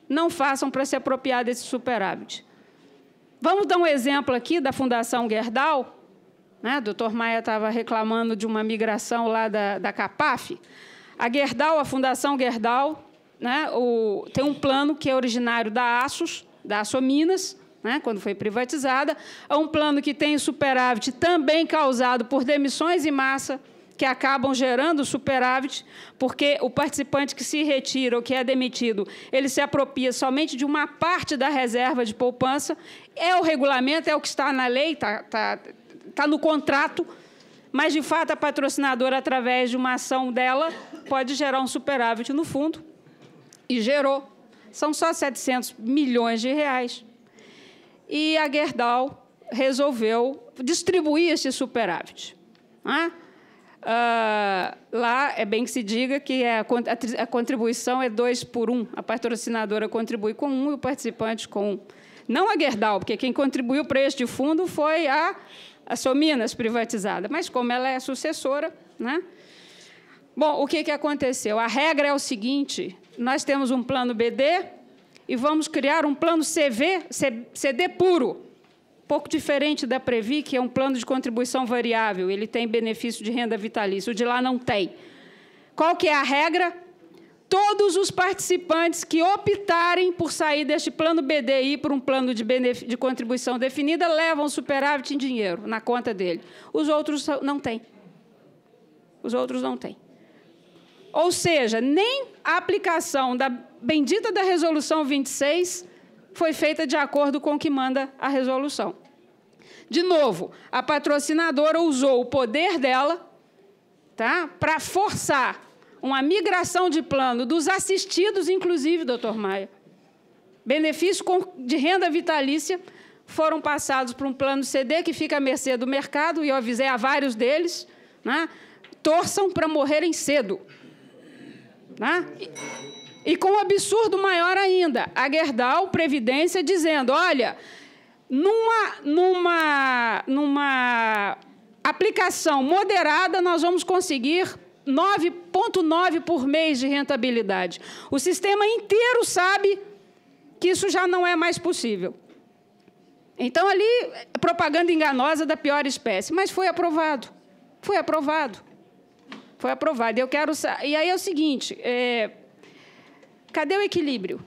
não façam para se apropriar desse superávit. Vamos dar um exemplo aqui da Fundação Gerdau. Né? O doutor Maia estava reclamando de uma migração lá da CAPAF. A Gerdau, a Fundação Gerdau, né, tem um plano que é originário da Açominas, né, quando foi privatizada. É um plano que tem superávit também causado por demissões em massa, que acabam gerando superávit, porque o participante que se retira ou que é demitido, ele se apropria somente de uma parte da reserva de poupança. É o regulamento, é o que está na lei, está no contrato, mas, de fato, a patrocinadora, através de uma ação dela, pode gerar um superávit no fundo, e gerou. São só 700 milhões de reais. E a Gerdau resolveu distribuir esse superávit. Né? Lá é bem que se diga que a contribuição é 2 por 1. A patrocinadora contribui com 1 e o participante com 1. Não a Gerdau, porque quem contribuiu para este fundo foi a Açominas privatizada, mas como ela é sucessora, né? Bom, o que aconteceu? A regra é o seguinte, nós temos um plano BD e vamos criar um plano CD puro, pouco diferente da Previ, que é um plano de contribuição variável, ele tem benefício de renda vitalícia, o de lá não tem. Qual que é a regra? Todos os participantes que optarem por sair deste plano BDI por um plano de contribuição definida levam superávit em dinheiro na conta dele. Os outros não têm. Os outros não têm. Ou seja, nem a aplicação da bendita da Resolução 26 foi feita de acordo com o que manda a resolução. De novo, a patrocinadora usou o poder dela, tá, para forçar uma migração de plano dos assistidos, inclusive, doutor Maia. Benefícios de renda vitalícia foram passados para um plano CD que fica à mercê do mercado, e eu avisei a vários deles, né, torçam para morrerem cedo. Né? E com um absurdo maior ainda, a Gerdau Previdência dizendo, olha, numa aplicação moderada, nós vamos conseguir 9,9 por mês de rentabilidade. O sistema inteiro sabe que isso já não é mais possível. Então, ali, propaganda enganosa da pior espécie. Mas foi aprovado. Foi aprovado. Foi aprovado. E aí é o seguinte, cadê o equilíbrio?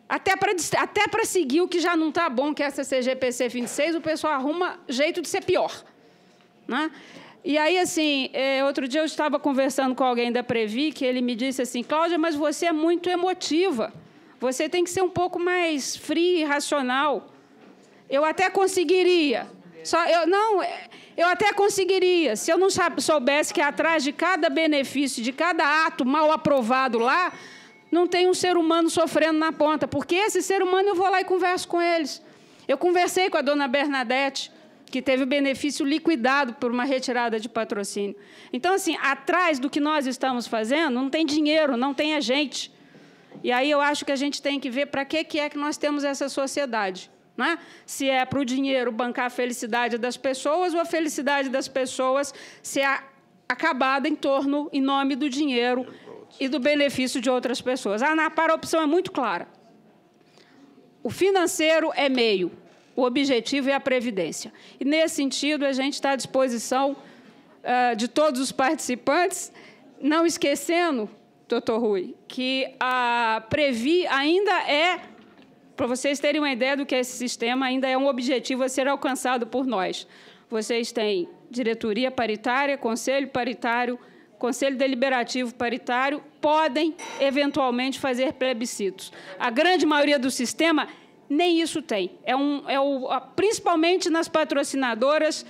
Até para seguir o que já não está bom, que é essa CGPC 26, o pessoal arruma jeito de ser pior. Né? E aí, assim, outro dia eu estava conversando com alguém da Previ, que ele me disse assim, Cláudia, mas você é muito emotiva. Você tem que ser um pouco mais fria e racional. Eu até conseguiria. Eu até conseguiria, se eu não soubesse que atrás de cada benefício, de cada ato mal aprovado lá, não tem um ser humano sofrendo na ponta, porque esse ser humano eu vou lá e converso com eles. Eu conversei com a dona Bernadette, que teve o benefício liquidado por uma retirada de patrocínio. Então, assim, atrás do que nós estamos fazendo, não tem dinheiro, não tem a gente. E aí eu acho que a gente tem que ver para que é que nós temos essa sociedade. Né? Se é para o dinheiro bancar a felicidade das pessoas ou a felicidade das pessoas ser acabada em nome do dinheiro e do benefício de outras pessoas. A ANAPAR, a opção é muito clara. O financeiro é meio, o objetivo é a previdência. E, nesse sentido, a gente está à disposição de todos os participantes, não esquecendo, doutor Rui, que a Previ ainda é, para vocês terem uma ideia do que é esse sistema, ainda é um objetivo a ser alcançado por nós. Vocês têm diretoria paritária, conselho paritário, conselho deliberativo paritário, podem, eventualmente, fazer plebiscitos. A grande maioria do sistema nem isso tem. Principalmente nas patrocinadoras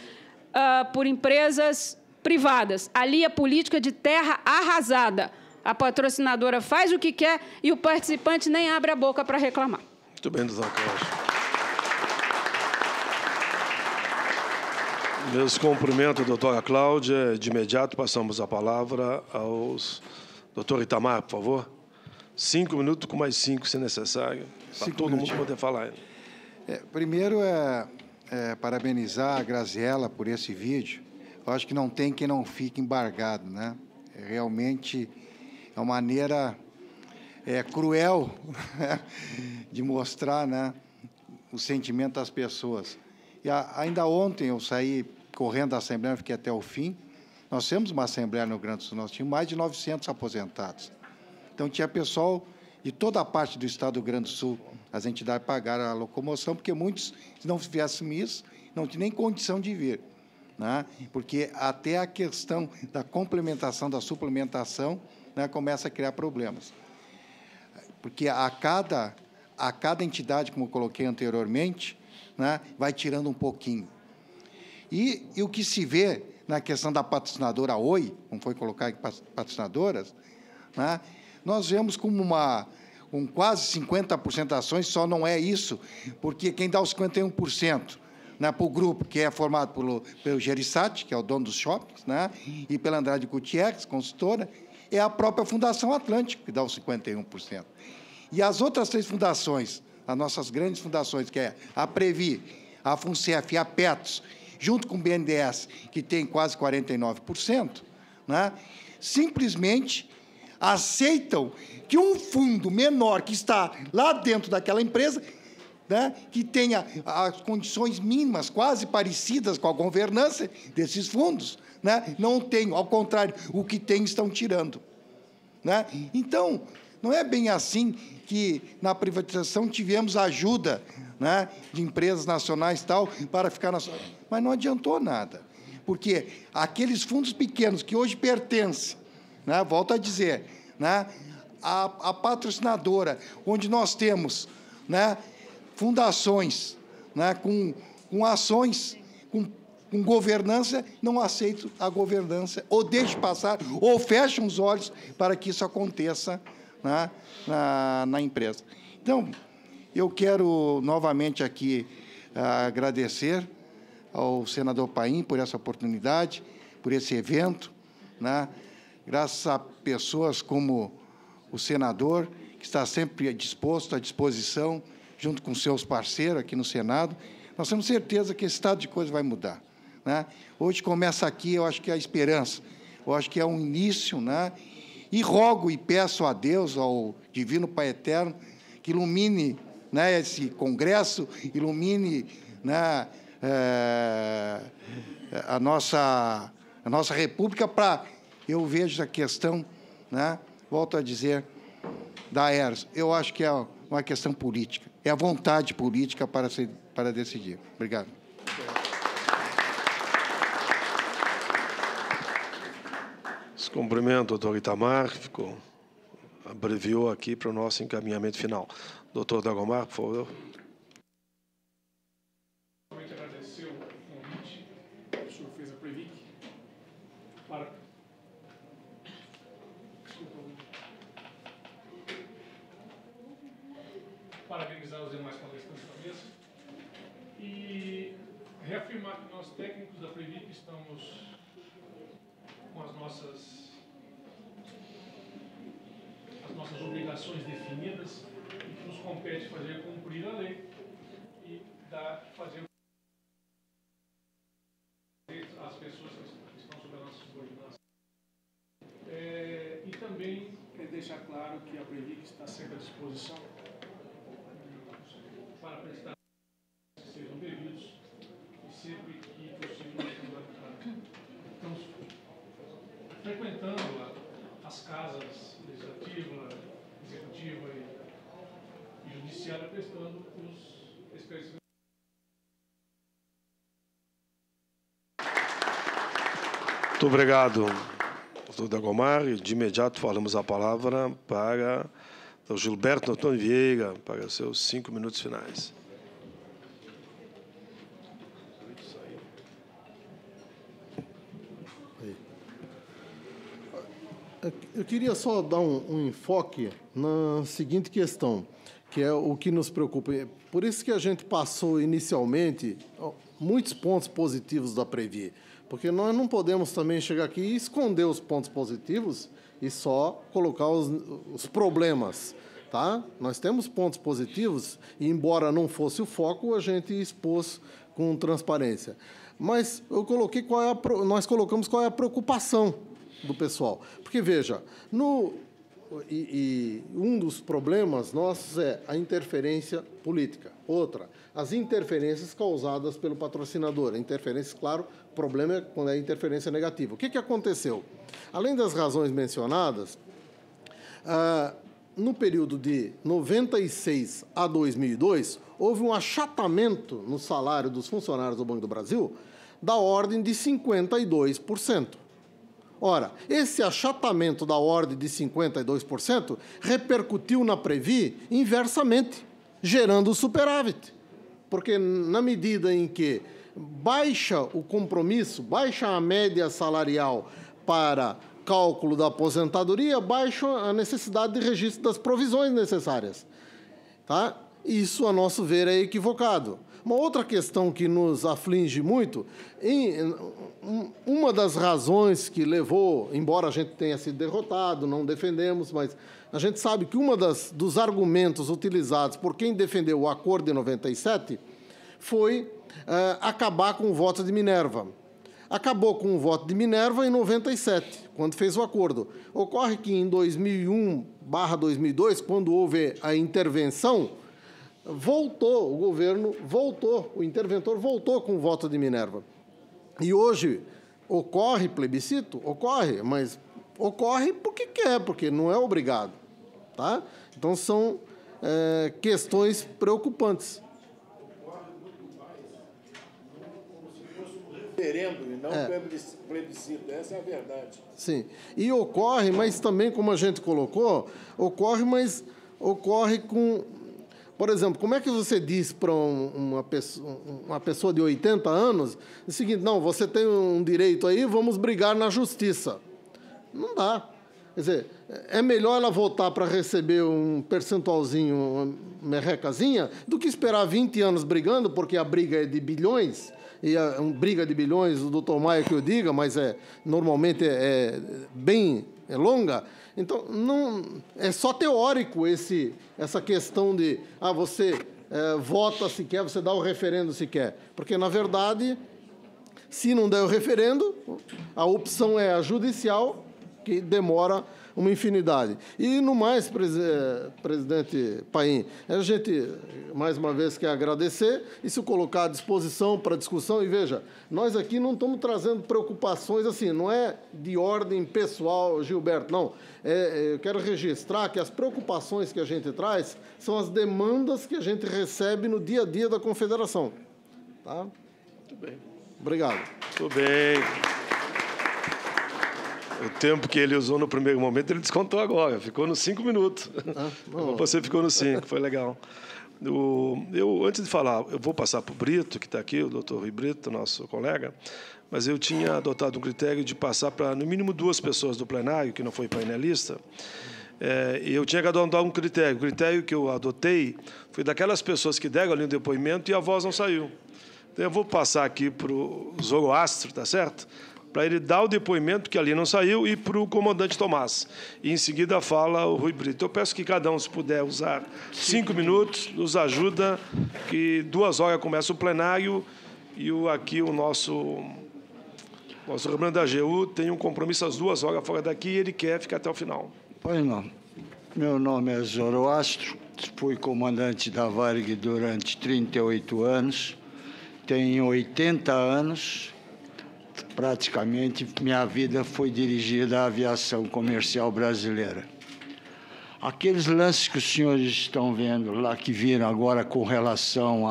por empresas privadas. Ali, a política de terra arrasada. A patrocinadora faz o que quer e o participante nem abre a boca para reclamar. Muito bem, doutor Cláudio. Meus cumprimentos, doutora Cláudia. De imediato, passamos a palavra aos... Doutor Itamar, por favor. 5 minutos, com mais 5, se necessário, para todo mundo poder falar. Primeiro, parabenizar a Graziela por esse vídeo. Eu acho que não tem quem não fique embargado, né? Realmente é uma maneira cruel de mostrar, né, o sentimento das pessoas. E ainda ontem eu saí correndo da Assembleia, fiquei até o fim. Nós temos uma Assembleia no Rio Grande do Sul, nós tínhamos mais de 900 aposentados. Então, tinha pessoal de toda a parte do Estado do Rio Grande do Sul, as entidades pagaram a locomoção, porque muitos, se não fizessem isso, não tinham nem condição de vir. Né? Porque até a questão da complementação, da suplementação, né, começa a criar problemas. Porque a cada entidade, como eu coloquei anteriormente, né, vai tirando um pouquinho. E o que se vê na questão da patrocinadora Oi, como foi colocar aqui patrocinadoras, né, nós vemos como com quase 50% das ações, só não é isso, porque quem dá os 51%, né, para o grupo, que é formado pelo Gerisat, que é o dono dos shoppings, né, e pela Andrade Gutierrez, consultora, é a própria Fundação Atlântico, que dá os 51%. E as outras 3 fundações, as nossas grandes fundações, que é a Previ, a FUNCEF e a Petros, junto com o BNDES, que tem quase 49%, né, simplesmente aceitam que um fundo menor que está lá dentro daquela empresa, né, que tenha as condições mínimas quase parecidas com a governança desses fundos, né, não tem, ao contrário, o que tem estão tirando. Né? Então, não é bem assim que, na privatização, tivemos ajuda, né, de empresas nacionais tal, para ficar mas não adiantou nada, porque aqueles fundos pequenos que hoje pertencem, né, volto a dizer, né, a patrocinadora, onde nós temos, né, fundações, né, com ações, com governança, não aceitam a governança, ou deixam passar, ou fecham os olhos para que isso aconteça, né, na empresa. Então, eu quero novamente aqui agradecer ao senador Paim por essa oportunidade, por esse evento, né, graças a pessoas como o senador, que está sempre disposto, à disposição, junto com seus parceiros aqui no Senado, nós temos certeza que esse estado de coisa vai mudar. Né? Hoje começa aqui, eu acho que é a esperança, eu acho que é um início, né? E rogo e peço a Deus, ao Divino Pai Eterno, que ilumine, né, esse Congresso, ilumine, né, a nossa República, para... Eu vejo a questão, né, volto a dizer, da Aeros. Eu acho que é uma questão política, é a vontade política para decidir. Obrigado. Cumprimento, doutor Itamar, que abreviou aqui para o nosso encaminhamento final. Doutor Dagomar, por favor. Agradecer o convite. O senhor Parabenizar os demais palestrantes da mesa e reafirmar que nós, técnicos da Previc, estamos com as nossas obrigações definidas e que nos compete fazer cumprir a lei e fazer as pessoas que estão sob a nossa subordinação. E também deixar claro que a Previc está sempre à disposição para prestar que sejam devidos e sempre que possível estamos frequentando as casas legislativa, executiva e judiciária, prestando os esclarecimentos. Muito obrigado, doutor Dagomar. E de imediato falamos a palavra para o Gilberto Antônio Vieira, para seus 5 minutos finais. Eu queria só dar um enfoque na seguinte questão, que é o que nos preocupa. Por isso que a gente passou inicialmente muitos pontos positivos da Previ, porque nós não podemos também chegar aqui e esconder os pontos positivos e só colocar os problemas, tá? Nós temos pontos positivos e, embora não fosse o foco, a gente expôs com transparência. Mas eu coloquei nós colocamos qual é a preocupação do pessoal. Porque, veja, um dos problemas nossos é a interferência política. Outra, as interferências causadas pelo patrocinador. A interferência, claro, o problema é quando é interferência negativa. O que aconteceu? Além das razões mencionadas, no período de 96 a 2002, houve um achatamento no salário dos funcionários do Banco do Brasil da ordem de 52%. Ora, esse achatamento da ordem de 52% repercutiu na Previ inversamente, gerando superávit. Porque, na medida em que baixa o compromisso, baixa a média salarial para cálculo da aposentadoria, baixa a necessidade de registro das provisões necessárias. Tá? Isso, a nosso ver, é equivocado. Uma outra questão que nos aflige muito, uma das razões que levou, embora a gente tenha sido derrotado, não defendemos, mas a gente sabe que dos argumentos utilizados por quem defendeu o acordo de 97 foi acabar com o voto de Minerva. Acabou com o voto de Minerva em 97, quando fez o acordo. Ocorre que em 2001/2002, quando houve a intervenção, o governo voltou, o interventor voltou com o voto de Minerva. E hoje ocorre plebiscito? Ocorre, mas ocorre porque quer, porque não é obrigado. Tá? Então, são questões preocupantes. Referendo e não plebiscito, essa é a verdade. Sim, e ocorre, mas também, como a gente colocou, ocorre com... Por exemplo, como é que você diz para uma pessoa de 80 anos o seguinte: não, você tem um direito aí, vamos brigar na justiça? Não dá. Quer dizer, é melhor ela votar para receber um percentualzinho, uma merrecazinha, do que esperar 20 anos brigando, porque a briga é de bilhões, e a briga de bilhões, o doutor Maia que eu diga, mas normalmente é bem longa. Então, não é só teórico essa questão de você vota se quer, você dá o referendo se quer. Porque, na verdade, se não der o referendo, a opção é a judicial, que demora uma infinidade. E, no mais, presidente Paim, a gente, mais uma vez, quer agradecer e se colocar à disposição para discussão. E, veja, nós aqui não estamos trazendo preocupações assim, não é de ordem pessoal, Gilberto, não. Eu quero registrar que as preocupações que a gente traz são as demandas que a gente recebe no dia a dia da Confederação. Tá? Muito bem. Obrigado. Muito bem. O tempo que ele usou no primeiro momento, ele descontou agora. Ficou nos 5 minutos. Você ficou nos 5, foi legal. Antes de falar, eu vou passar para o Brito, que está aqui, o doutor Rui Brito, nosso colega, mas eu tinha adotado um critério de passar para, no mínimo, 2 pessoas do plenário, que não foi painelista. Eu tinha que adotar um critério. O critério que eu adotei foi daquelas pessoas que deram ali um depoimento e a voz não saiu. Então, eu vou passar aqui para o Zoroastro, tá certo? Para ele dar o depoimento que ali não saiu e para o comandante Tomás. E, em seguida, fala o Rui Brito. Eu peço que cada um, se puder usar 5 minutos, nos ajuda, que 2 horas começa o plenário e aqui o nosso representante da AGU tem um compromisso às 2 horas fora daqui e ele quer ficar até o final. Pois não. Meu nome é Zoroastro, fui comandante da Varig durante 38 anos, tenho 80 anos. Praticamente, minha vida foi dirigida à aviação comercial brasileira. Aqueles lances que os senhores estão vendo lá, que viram agora com relação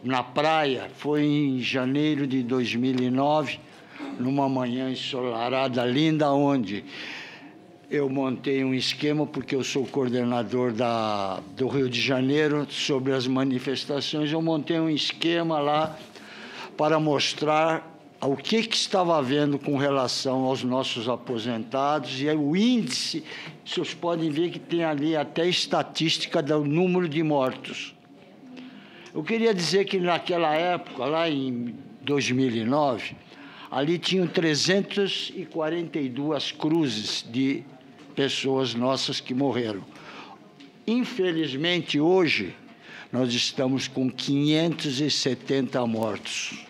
na praia, foi em janeiro de 2009, numa manhã ensolarada linda, onde eu montei um esquema, porque eu sou coordenador do Rio de Janeiro, sobre as manifestações, eu montei um esquema lá para mostrar o que estava havendo com relação aos nossos aposentados, e o índice, vocês podem ver que tem ali até estatística do número de mortos. Eu queria dizer que naquela época, lá em 2009, ali tinham 342 cruzes de pessoas nossas que morreram. Infelizmente, hoje, nós estamos com 570 mortos.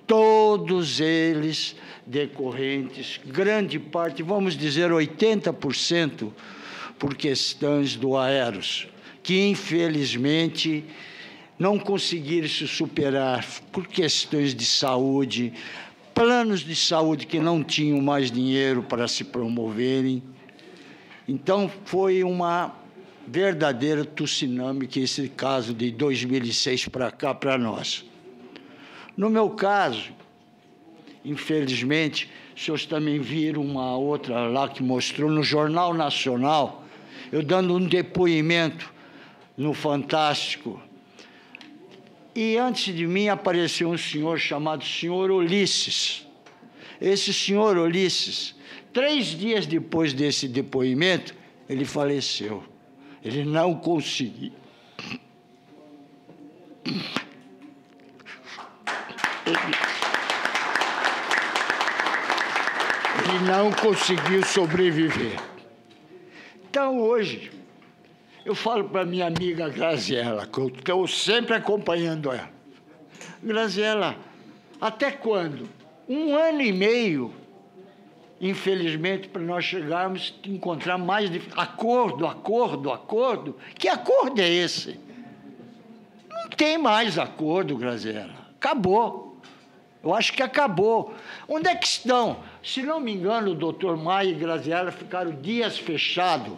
Todos eles decorrentes, grande parte, vamos dizer 80%, por questões do Aeros, que infelizmente não conseguiram se superar por questões de saúde, planos de saúde que não tinham mais dinheiro para se promoverem. Então, foi uma verdadeira tsunami, que esse caso de 2006 para cá, para nós. No meu caso, infelizmente, os senhores também viram uma outra lá que mostrou no Jornal Nacional, eu dando um depoimento no Fantástico. E antes de mim apareceu um senhor chamado senhor Ulisses. Esse senhor Ulisses, 3 dias depois desse depoimento, ele faleceu. Ele não conseguiu. Ele não conseguiu sobreviver. Então, hoje, eu falo para minha amiga Graziela, que eu estou sempre acompanhando ela. Graziela, até quando? 1 ano e meio, infelizmente, para nós chegarmos a encontrar mais acordo. Que acordo é esse? Não tem mais acordo, Graziela. Acabou. Eu acho que acabou. Onde é que estão? Se não me engano, o doutor Maia e Graziela ficaram dias fechados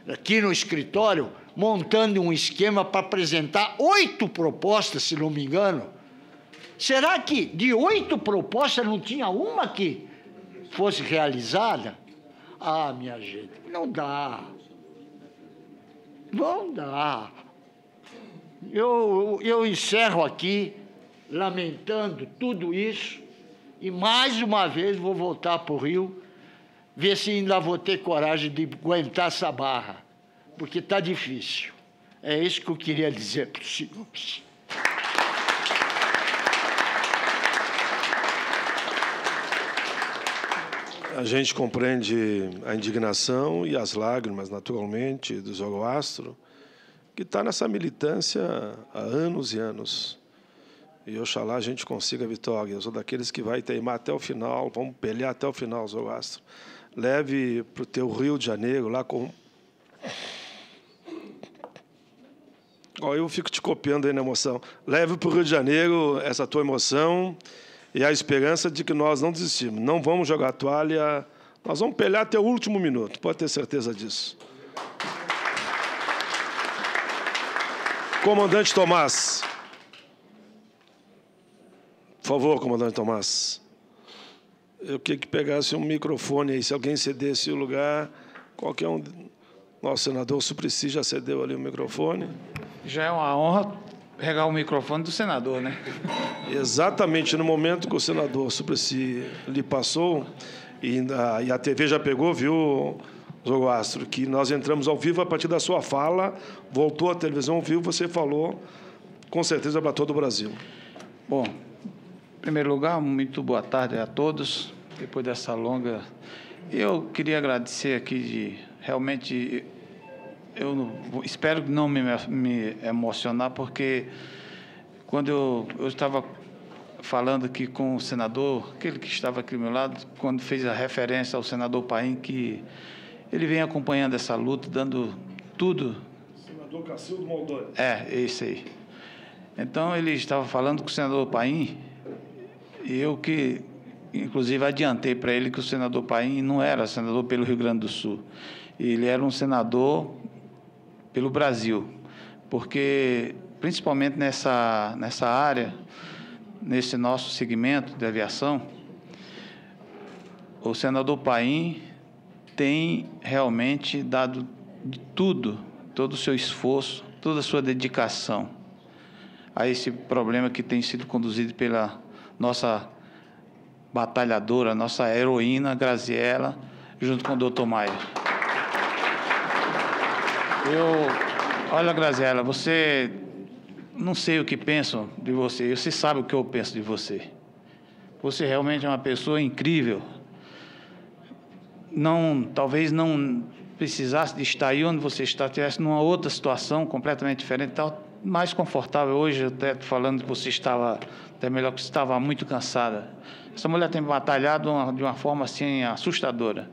aqui no escritório, montando um esquema para apresentar 8 propostas, se não me engano. Será que de 8 propostas não tinha uma que fosse realizada? Ah, minha gente, não dá. Não dá. Eu encerro aqui, lamentando tudo isso, e mais uma vez vou voltar para o Rio, ver se ainda vou ter coragem de aguentar essa barra, porque está difícil. É isso que eu queria dizer para os senhores. A gente compreende a indignação e as lágrimas, naturalmente, do Zoroastro, que está nessa militância há anos e anos. E oxalá a gente consiga a vitória. Eu sou daqueles que vai teimar até o final, vamos pelear até o final, Zoroastro. Leve para o teu Rio de Janeiro, lá com... Eu fico te copiando aí na emoção. Leve para o Rio de Janeiro essa tua emoção e a esperança de que nós não desistimos. Não vamos jogar a toalha, nós vamos pelear até o último minuto, pode ter certeza disso. Comandante Tomás. Por favor, comandante Tomás. Eu queria que pegasse um microfone aí, se alguém cedesse o lugar, qualquer um... Nosso senador Suplicy já cedeu ali o microfone. Já é uma honra pegar o microfone do senador, né? Exatamente no momento que o senador Suplicy lhe passou, e a TV já pegou, viu, Jogo Astro, que nós entramos ao vivo a partir da sua fala, voltou à televisão ao vivo, você falou, com certeza, para todo o Brasil. Bom, em primeiro lugar, muito boa tarde a todos. Depois dessa longa... Eu queria agradecer aqui realmente... Eu espero não me emocionar, porque quando eu estava falando aqui com o senador, aquele que estava aqui ao meu lado, quando fez a referência ao senador Paim, que ele vem acompanhando essa luta, dando tudo. Senador Cacildo Moldoni. É, esse aí. Então, ele estava falando com o senador Paim, e eu que, inclusive, adiantei para ele que o senador Paim não era senador pelo Rio Grande do Sul. Ele era um senador pelo Brasil, porque, principalmente nessa área, nesse nosso segmento de aviação, o senador Paim tem realmente dado de tudo, todo o seu esforço, toda a sua dedicação a esse problema que tem sido conduzido pela nossa batalhadora, nossa heroína, Graziela, junto com o doutor Maia. Olha, Graziela, você... Não sei o que pensam de você, você sabe o que eu penso de você. Você realmente é uma pessoa incrível. Talvez não precisasse de estar aí onde você está, estivesse numa outra situação completamente diferente, mais confortável. Hoje, até falando que você estava, até melhor que você estava muito cansada. Essa mulher tem batalhado de uma forma assim assustadora,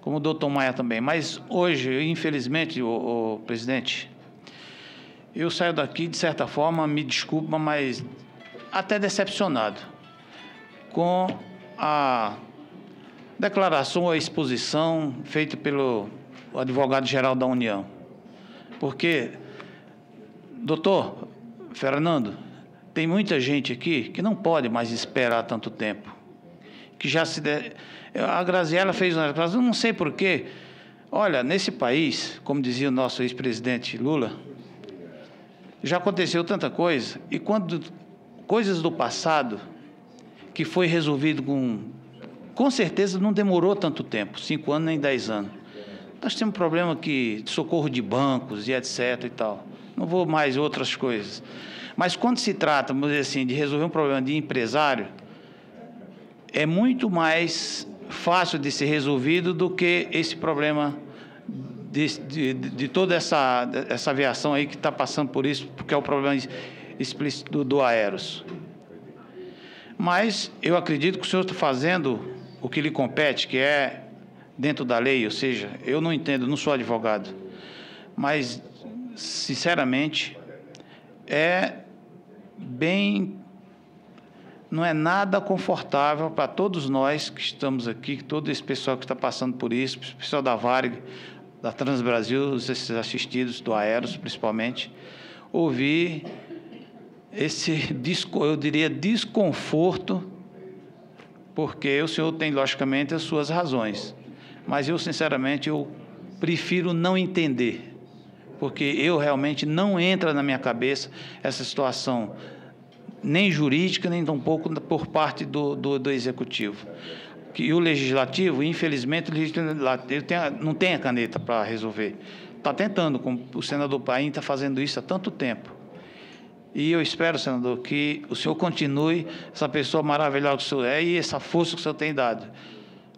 como o doutor Maia também. Mas hoje, infelizmente, o presidente, eu saio daqui, de certa forma, me desculpa, mas até decepcionado com a declaração ou a exposição feita pelo advogado-geral da União. Porque, doutor Fernando, tem muita gente aqui que não pode mais esperar tanto tempo. Que já a Graziela fez uma declaração, não sei porquê. Olha, nesse país, como dizia o nosso ex-presidente Lula, já aconteceu tanta coisa, e quando coisas do passado que foi resolvido com certeza não demorou tanto tempo, 5 anos nem 10 anos. Nós temos um problema de socorro de bancos e etc. e tal. Não vou mais outras coisas. Mas quando se trata, vamos dizer assim, de resolver um problema de empresário, é muito mais fácil de ser resolvido do que esse problema de toda essa aviação aí que está passando por isso, porque é o problema explícito do Aeros. Mas eu acredito que o senhor está fazendo o que lhe compete, que é dentro da lei, ou seja, eu não entendo, não sou advogado, mas, sinceramente, não é nada confortável para todos nós que estamos aqui, todo esse pessoal que está passando por isso, o pessoal da Varig, da Transbrasil, esses assistidos do Aeros, principalmente, ouvir esse, eu diria, desconforto, porque o senhor tem, logicamente, as suas razões, mas eu, sinceramente, eu prefiro não entender, porque eu realmente não entra na minha cabeça essa situação, nem jurídica, nem tampouco por parte do Executivo. E o Legislativo, infelizmente, não tem a caneta para resolver. Está tentando, como o senador Paim está fazendo isso há tanto tempo. E eu espero, senador, que o senhor continue essa pessoa maravilhosa que o senhor é e essa força que o senhor tem dado.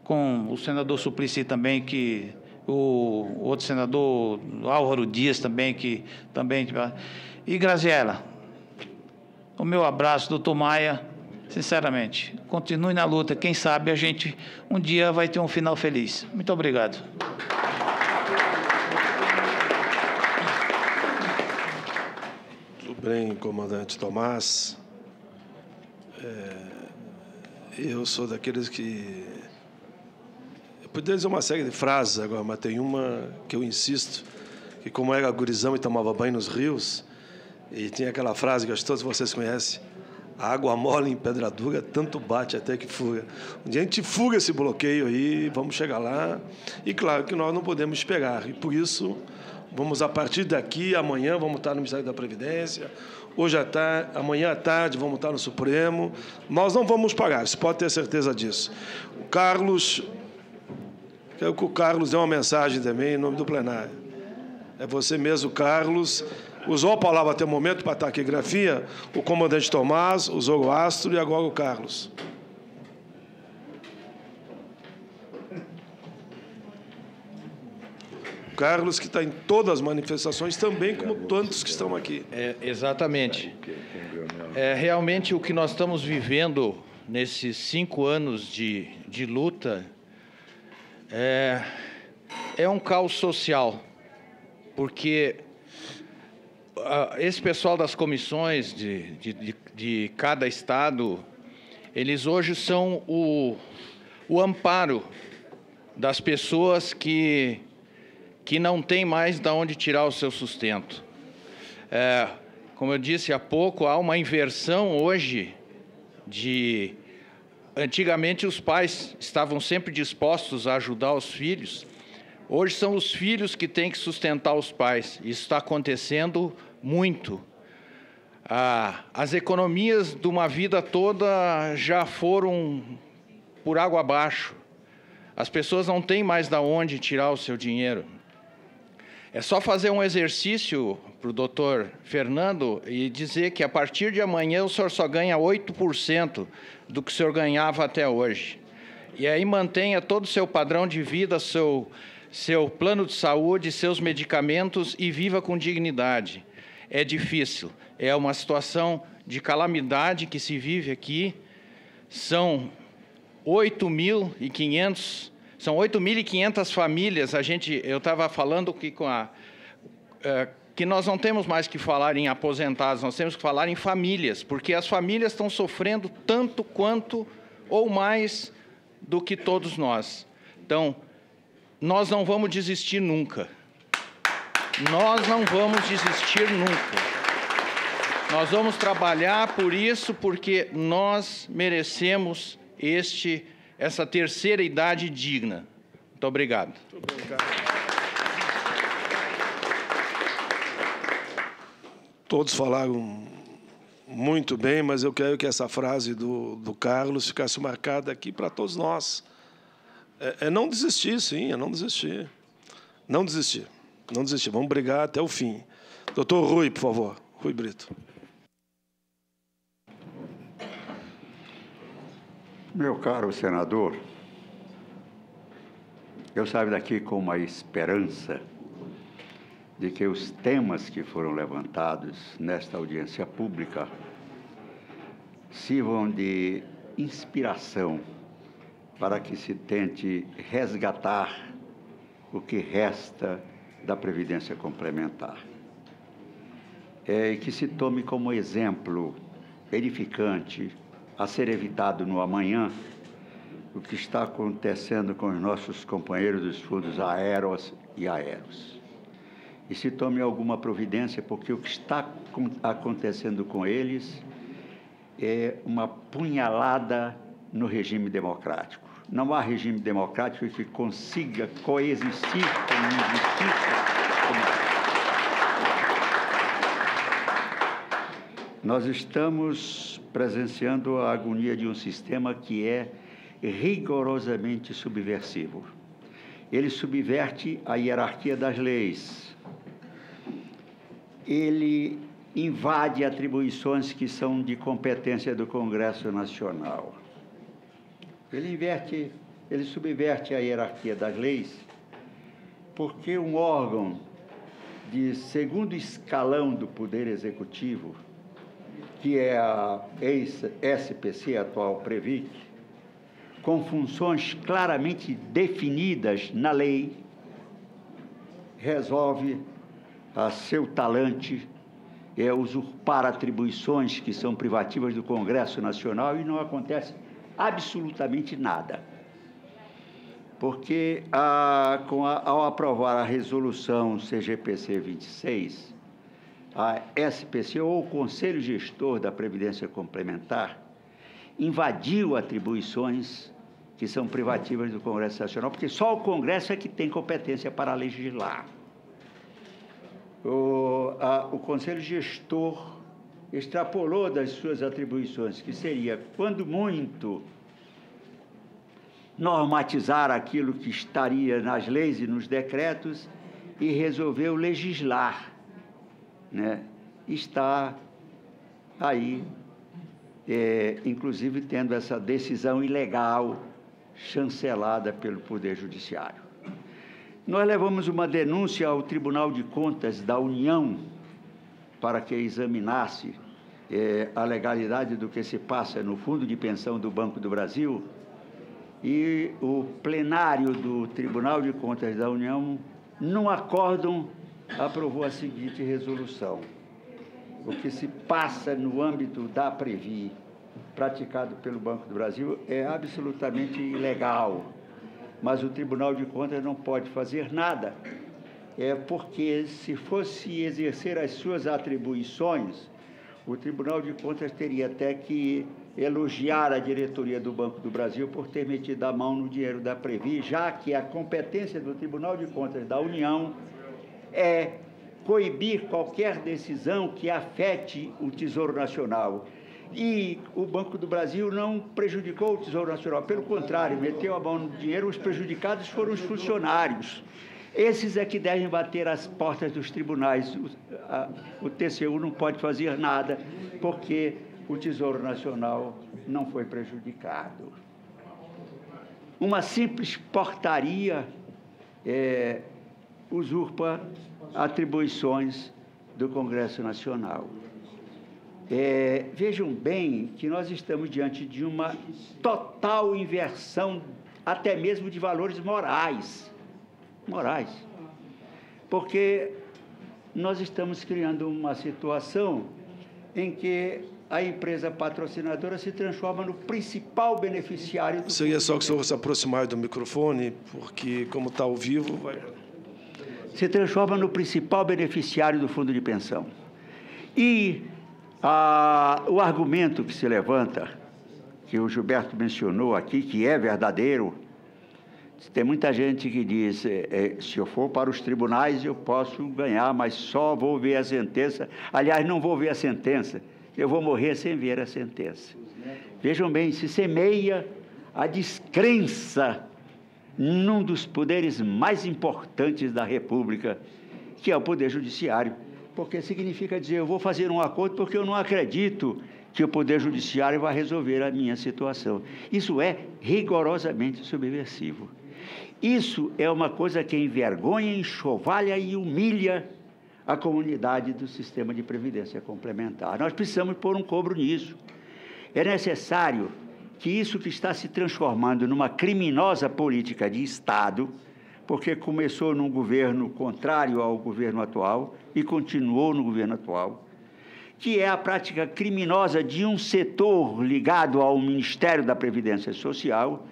Com o senador Suplicy também, que o outro senador, Álvaro Dias também, que também... E Graziela, o meu abraço, doutor Maia, sinceramente, continue na luta. Quem sabe a gente um dia vai ter um final feliz. Muito obrigado. Tudo bem, comandante Tomás. Eu sou daqueles que... Eu poderia dizer uma série de frases agora, mas tem uma que eu insisto, que como era gurizão e tomava banho nos rios, e tinha aquela frase que acho que todos vocês conhecem, A água mole em pedra dura, tanto bate até que fura. Um dia a gente fura esse bloqueio aí, vamos chegar lá. E claro que nós não podemos esperar. E por isso, vamos a partir daqui, amanhã vamos estar no Ministério da Previdência, hoje à tarde, amanhã à tarde vamos estar no Supremo. Nós não vamos parar, você pode ter certeza disso. O Carlos, quero que o Carlos dê uma mensagem também em nome do plenário. É você mesmo, Carlos. Usou a palavra até o momento para taquigrafia, o comandante Tomás, usou o Astro e agora o Carlos. O Carlos, que está em todas as manifestações, também como tantos que estão aqui. Exatamente. Realmente o que nós estamos vivendo nesses 5 anos de luta é um caos social, porque esse pessoal das comissões de cada estado, eles hoje são o amparo das pessoas que não têm mais de onde tirar o seu sustento. Como eu disse há pouco, há uma inversão hoje Antigamente os pais estavam sempre dispostos a ajudar os filhos. Hoje são os filhos que têm que sustentar os pais. Isso está acontecendo muito. As economias de uma vida toda já foram por água abaixo. As pessoas não têm mais de onde tirar o seu dinheiro. É só fazer um exercício para o doutor Fernando e dizer que a partir de amanhã o senhor só ganha 8% do que o senhor ganhava até hoje. E aí mantenha todo o seu padrão de vida, seu plano de saúde, seus medicamentos e viva com dignidade. É difícil, é uma situação de calamidade que se vive aqui. São 8.500 famílias. Eu estava falando que que nós não temos mais que falar em aposentados, nós temos que falar em famílias, porque as famílias estão sofrendo tanto quanto ou mais do que todos nós. Então, nós não vamos desistir nunca. Nós não vamos desistir nunca. Nós vamos trabalhar por isso, porque nós merecemos essa terceira idade digna. Muito obrigado. Muito bem, cara. Todos falaram muito bem, mas eu quero que essa frase do Carlos ficasse marcada aqui para todos nós. É não desistir, sim, é não desistir. Não desistir. Não desistir. Vamos brigar até o fim. Doutor Rui, por favor. Rui Brito. Meu caro senador, eu saio daqui com uma esperança de que os temas que foram levantados nesta audiência pública sirvam de inspiração para que se tente resgatar o que resta da Previdência Complementar. E que se tome como exemplo edificante a ser evitado no amanhã o que está acontecendo com os nossos companheiros dos fundos aéreos e aéreos. E se tome alguma providência, porque o que está acontecendo com eles é uma punhalada no regime democrático. Não há regime democrático que consiga coexistir com injustiça. Nós estamos presenciando a agonia de um sistema que é rigorosamente subversivo. Ele subverte a hierarquia das leis. Ele invade atribuições que são de competência do Congresso Nacional. Ele subverte a hierarquia das leis, porque um órgão de segundo escalão do Poder Executivo, que é a ex-SPC, atual Previc, com funções claramente definidas na lei, resolve a seu talante usurpar atribuições que são privativas do Congresso Nacional e não acontece absolutamente nada. Porque, ao aprovar a resolução CGPC 26, a SPC, ou o Conselho Gestor da Previdência Complementar, invadiu atribuições que são privativas do Congresso Nacional, porque só o Congresso é que tem competência para legislar. O Conselho Gestor extrapolou das suas atribuições, que seria, quando muito, normatizar aquilo que estaria nas leis e nos decretos, e resolveu legislar, né? Está aí, inclusive, tendo essa decisão ilegal chancelada pelo Poder Judiciário. Nós levamos uma denúncia ao Tribunal de Contas da União para que examinasse a legalidade do que se passa no Fundo de Pensão do Banco do Brasil, e o plenário do Tribunal de Contas da União, num acórdão, aprovou a seguinte resolução: o que se passa no âmbito da Previ, praticado pelo Banco do Brasil, é absolutamente ilegal, mas o Tribunal de Contas não pode fazer nada, porque se fosse exercer as suas atribuições, o Tribunal de Contas teria até que elogiar a diretoria do Banco do Brasil por ter metido a mão no dinheiro da Previ, já que a competência do Tribunal de Contas da União é coibir qualquer decisão que afete o Tesouro Nacional. E o Banco do Brasil não prejudicou o Tesouro Nacional, pelo contrário, meteu a mão no dinheiro, os prejudicados foram os funcionários. Esses é que devem bater as portas dos tribunais. O TCU não pode fazer nada, porque o Tesouro Nacional não foi prejudicado. Uma simples portaria usurpa atribuições do Congresso Nacional. Vejam bem que nós estamos diante de uma total inversão, até mesmo de valores morais, porque nós estamos criando uma situação em que a empresa patrocinadora se transforma no principal beneficiário do... Seria só que o senhor se aproximar do microfone, porque, como está ao vivo, vai... Se transforma no principal beneficiário do fundo de pensão. E o argumento que se levanta, que o Gilberto mencionou aqui, que é verdadeiro, tem muita gente que diz, se eu for para os tribunais eu posso ganhar, mas só vou ver a sentença. Aliás, não vou ver a sentença, eu vou morrer sem ver a sentença. Vejam bem, se semeia a descrença num dos poderes mais importantes da República, que é o Poder Judiciário, porque significa dizer, eu vou fazer um acordo porque eu não acredito que o Poder Judiciário vai resolver a minha situação. Isso é rigorosamente subversivo. Isso é uma coisa que envergonha, enxovalha e humilha a comunidade do sistema de previdência complementar. Nós precisamos pôr um cobro nisso. É necessário que isso que está se transformando numa criminosa política de Estado, porque começou num governo contrário ao governo atual e continuou no governo atual, que é a prática criminosa de um setor ligado ao Ministério da Previdência Social,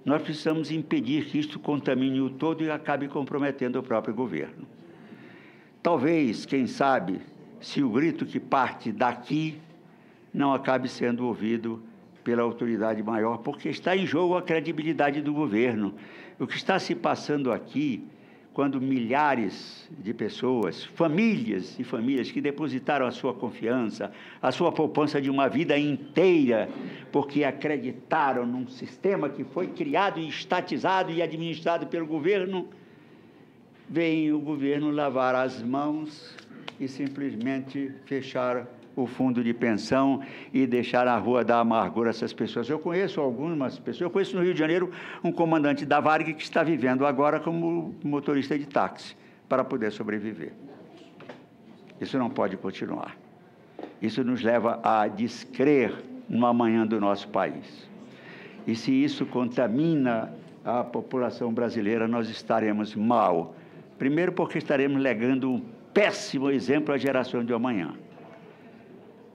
nós precisamos impedir que isto contamine o todo e acabe comprometendo o próprio governo. Talvez, quem sabe, se o grito que parte daqui não acabe sendo ouvido pela autoridade maior, porque está em jogo a credibilidade do governo. O que está se passando aqui, quando milhares de pessoas, famílias e famílias que depositaram a sua confiança, a sua poupança de uma vida inteira, porque acreditaram num sistema que foi criado e estatizado e administrado pelo governo, vem o governo lavar as mãos e simplesmente fechar o fundo de pensão e deixar na rua da amargura essas pessoas. Eu conheço algumas pessoas, eu conheço no Rio de Janeiro um comandante da Varig que está vivendo agora como motorista de táxi para poder sobreviver. Isso não pode continuar. Isso nos leva a descrer no amanhã do nosso país. E se isso contamina a população brasileira, nós estaremos mal. Primeiro porque estaremos legando um péssimo exemplo à geração de amanhã,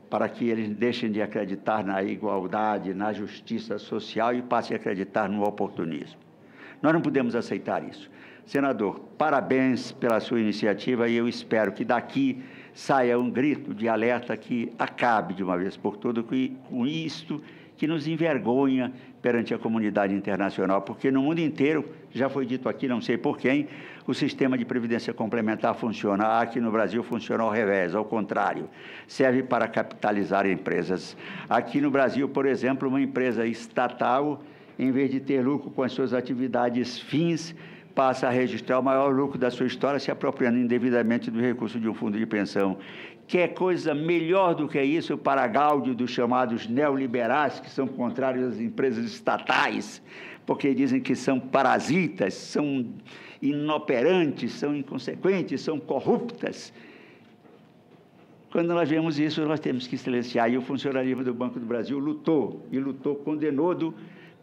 para que eles deixem de acreditar na igualdade, na justiça social e passem a acreditar no oportunismo. Nós não podemos aceitar isso. Senador, parabéns pela sua iniciativa e eu espero que daqui saia um grito de alerta que acabe de uma vez por todas com isto que nos envergonha perante a comunidade internacional, porque no mundo inteiro, já foi dito aqui, não sei por quem, o sistema de previdência complementar funciona. Aqui no Brasil funciona ao revés, ao contrário, serve para capitalizar empresas. Aqui no Brasil, por exemplo, uma empresa estatal, em vez de ter lucro com as suas atividades fins, passa a registrar o maior lucro da sua história, se apropriando indevidamente do recurso de um fundo de pensão. Que coisa melhor do que isso para gáudio dos chamados neoliberais, que são contrários às empresas estatais, porque dizem que são parasitas, são inoperantes, são inconsequentes, são corruptas. Quando nós vemos isso, nós temos que silenciar. E o funcionalismo do Banco do Brasil lutou, condenou-do,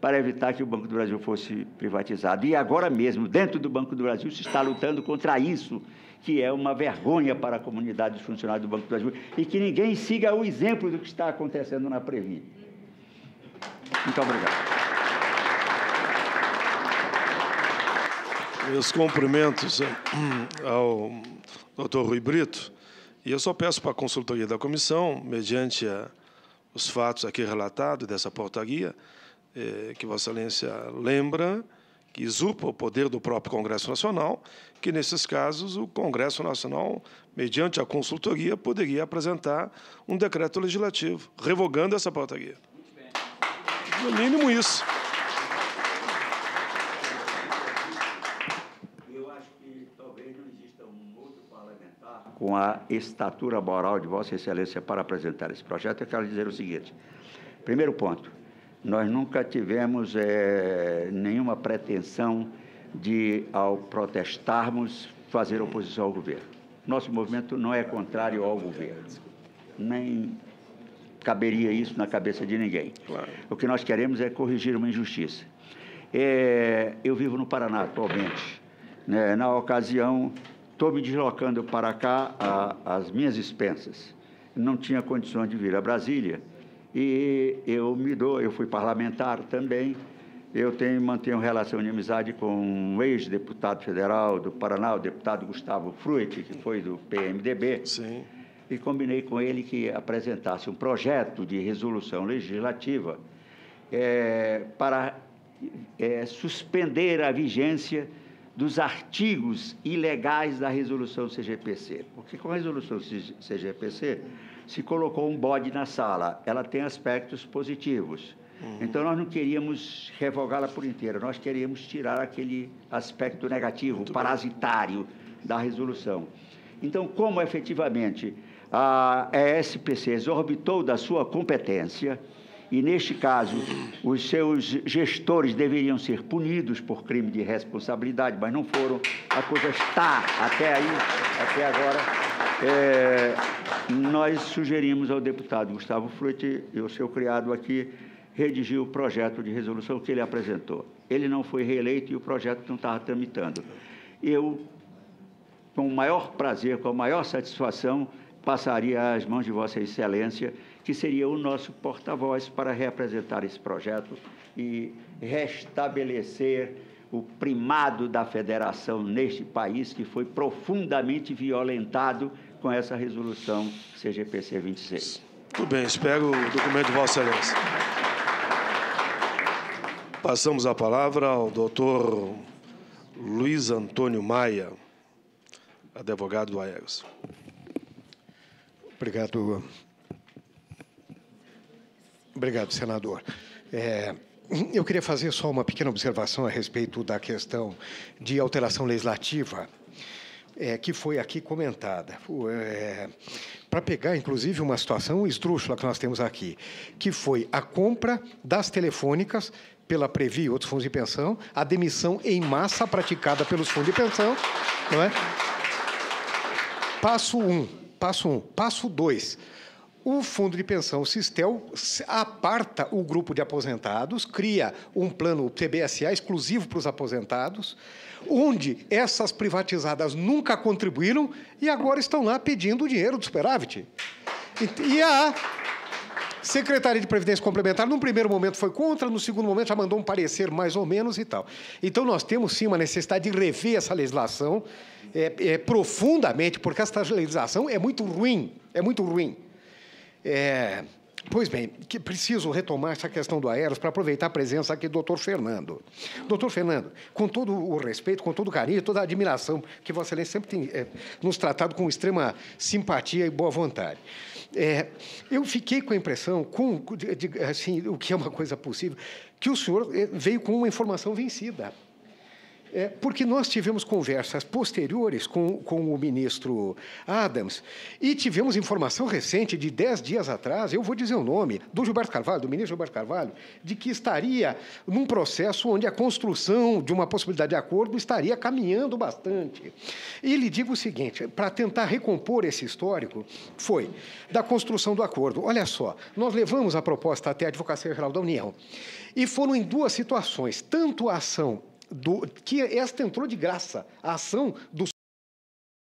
para evitar que o Banco do Brasil fosse privatizado. E agora mesmo, dentro do Banco do Brasil, se está lutando contra isso, que é uma vergonha para a comunidade dos funcionários do Banco do Brasil, e que ninguém siga o exemplo do que está acontecendo na Previ. Muito obrigado. Meus cumprimentos ao doutor Rui Brito, e eu só peço para a consultoria da comissão, mediante os fatos aqui relatados dessa portaria, que Vossa Excelência lembra que usurpa o poder do próprio Congresso Nacional, que, nesses casos, o Congresso Nacional, mediante a consultoria, poderia apresentar um decreto legislativo, revogando essa portaria. No mínimo isso. Eu acho que talvez não exista um outro parlamentar com a estatura moral de Vossa Excelência para apresentar esse projeto. Eu quero dizer o seguinte. Primeiro ponto. Nós nunca tivemos nenhuma pretensão de, ao protestarmos, fazer oposição ao governo. Nosso movimento não é contrário ao governo. Nem caberia isso na cabeça de ninguém. Claro. O que nós queremos é corrigir uma injustiça. Eu vivo no Paraná atualmente. Na ocasião, estou me deslocando para cá às minhas expensas. Não tinha condições de vir a Brasília. E eu fui parlamentar também, mantenho relação de amizade com um ex-deputado federal do Paraná, o deputado Gustavo Fruit, que foi do PMDB. Sim. E combinei com ele que apresentasse um projeto de resolução legislativa para suspender a vigência dos artigos ilegais da resolução CGPC. Porque com a resolução CGPC se colocou um bode na sala. Ela tem aspectos positivos. Então, nós não queríamos revogá-la por inteira, nós queríamos tirar aquele aspecto negativo, parasitário da resolução. Então, como efetivamente a SPC exorbitou da sua competência, e, neste caso, os seus gestores deveriam ser punidos por crime de responsabilidade, mas não foram, a coisa está até agora. Nós sugerimos ao deputado Gustavo Fruit, e o seu criado aqui, redigir o projeto de resolução que ele apresentou. Ele não foi reeleito e o projeto não estava tramitando. Eu, com o maior prazer, com a maior satisfação, passaria às mãos de Vossa Excelência, que seria o nosso porta-voz para reapresentar esse projeto e restabelecer o primado da federação neste país, que foi profundamente violentado com essa resolução CGPC 26. Tudo bem, espero o documento de Vossa Excelência. Passamos a palavra ao doutor Luiz Antônio Maia, advogado do Aeros. Obrigado, senador. Eu queria fazer só uma pequena observação a respeito da questão de alteração legislativa, que foi aqui comentada, para pegar, inclusive, uma situação esdrúxula que nós temos aqui, que foi a compra das telefônicas pela Previ e outros fundos de pensão, a demissão em massa praticada pelos fundos de pensão, não é? Passo 1. Passo 2. O fundo de pensão, o Sistel, aparta o grupo de aposentados, cria um plano TBSA exclusivo para os aposentados, onde essas privatizadas nunca contribuíram e agora estão lá pedindo o dinheiro do superávit. Secretaria de Previdência Complementar, num primeiro momento foi contra, no segundo momento já mandou um parecer mais ou menos e tal. Então, nós temos, sim, uma necessidade de rever essa legislação profundamente, porque essa legislação é muito ruim, Pois bem, que preciso retomar essa questão do Aeros para aproveitar a presença aqui do doutor Fernando. Doutor Fernando, com todo o respeito, com todo o carinho, toda a admiração que Vossa Excelência sempre tem nos tratado com extrema simpatia e boa vontade. Eu fiquei com a impressão, assim, o que é uma coisa possível, que o senhor veio com uma informação vencida. Porque nós tivemos conversas posteriores com o ministro Adams e tivemos informação recente de 10 dias atrás, eu vou dizer o nome, do Gilberto Carvalho, do ministro Gilberto Carvalho, de que estaria num processo onde a construção de uma possibilidade de acordo estaria caminhando bastante. E lhe digo o seguinte, para tentar recompor esse histórico, foi da construção do acordo. Olha só, nós levamos a proposta até a Advocacia Geral da União e foram em duas situações, tanto a ação que esta entrou de graça, a ação do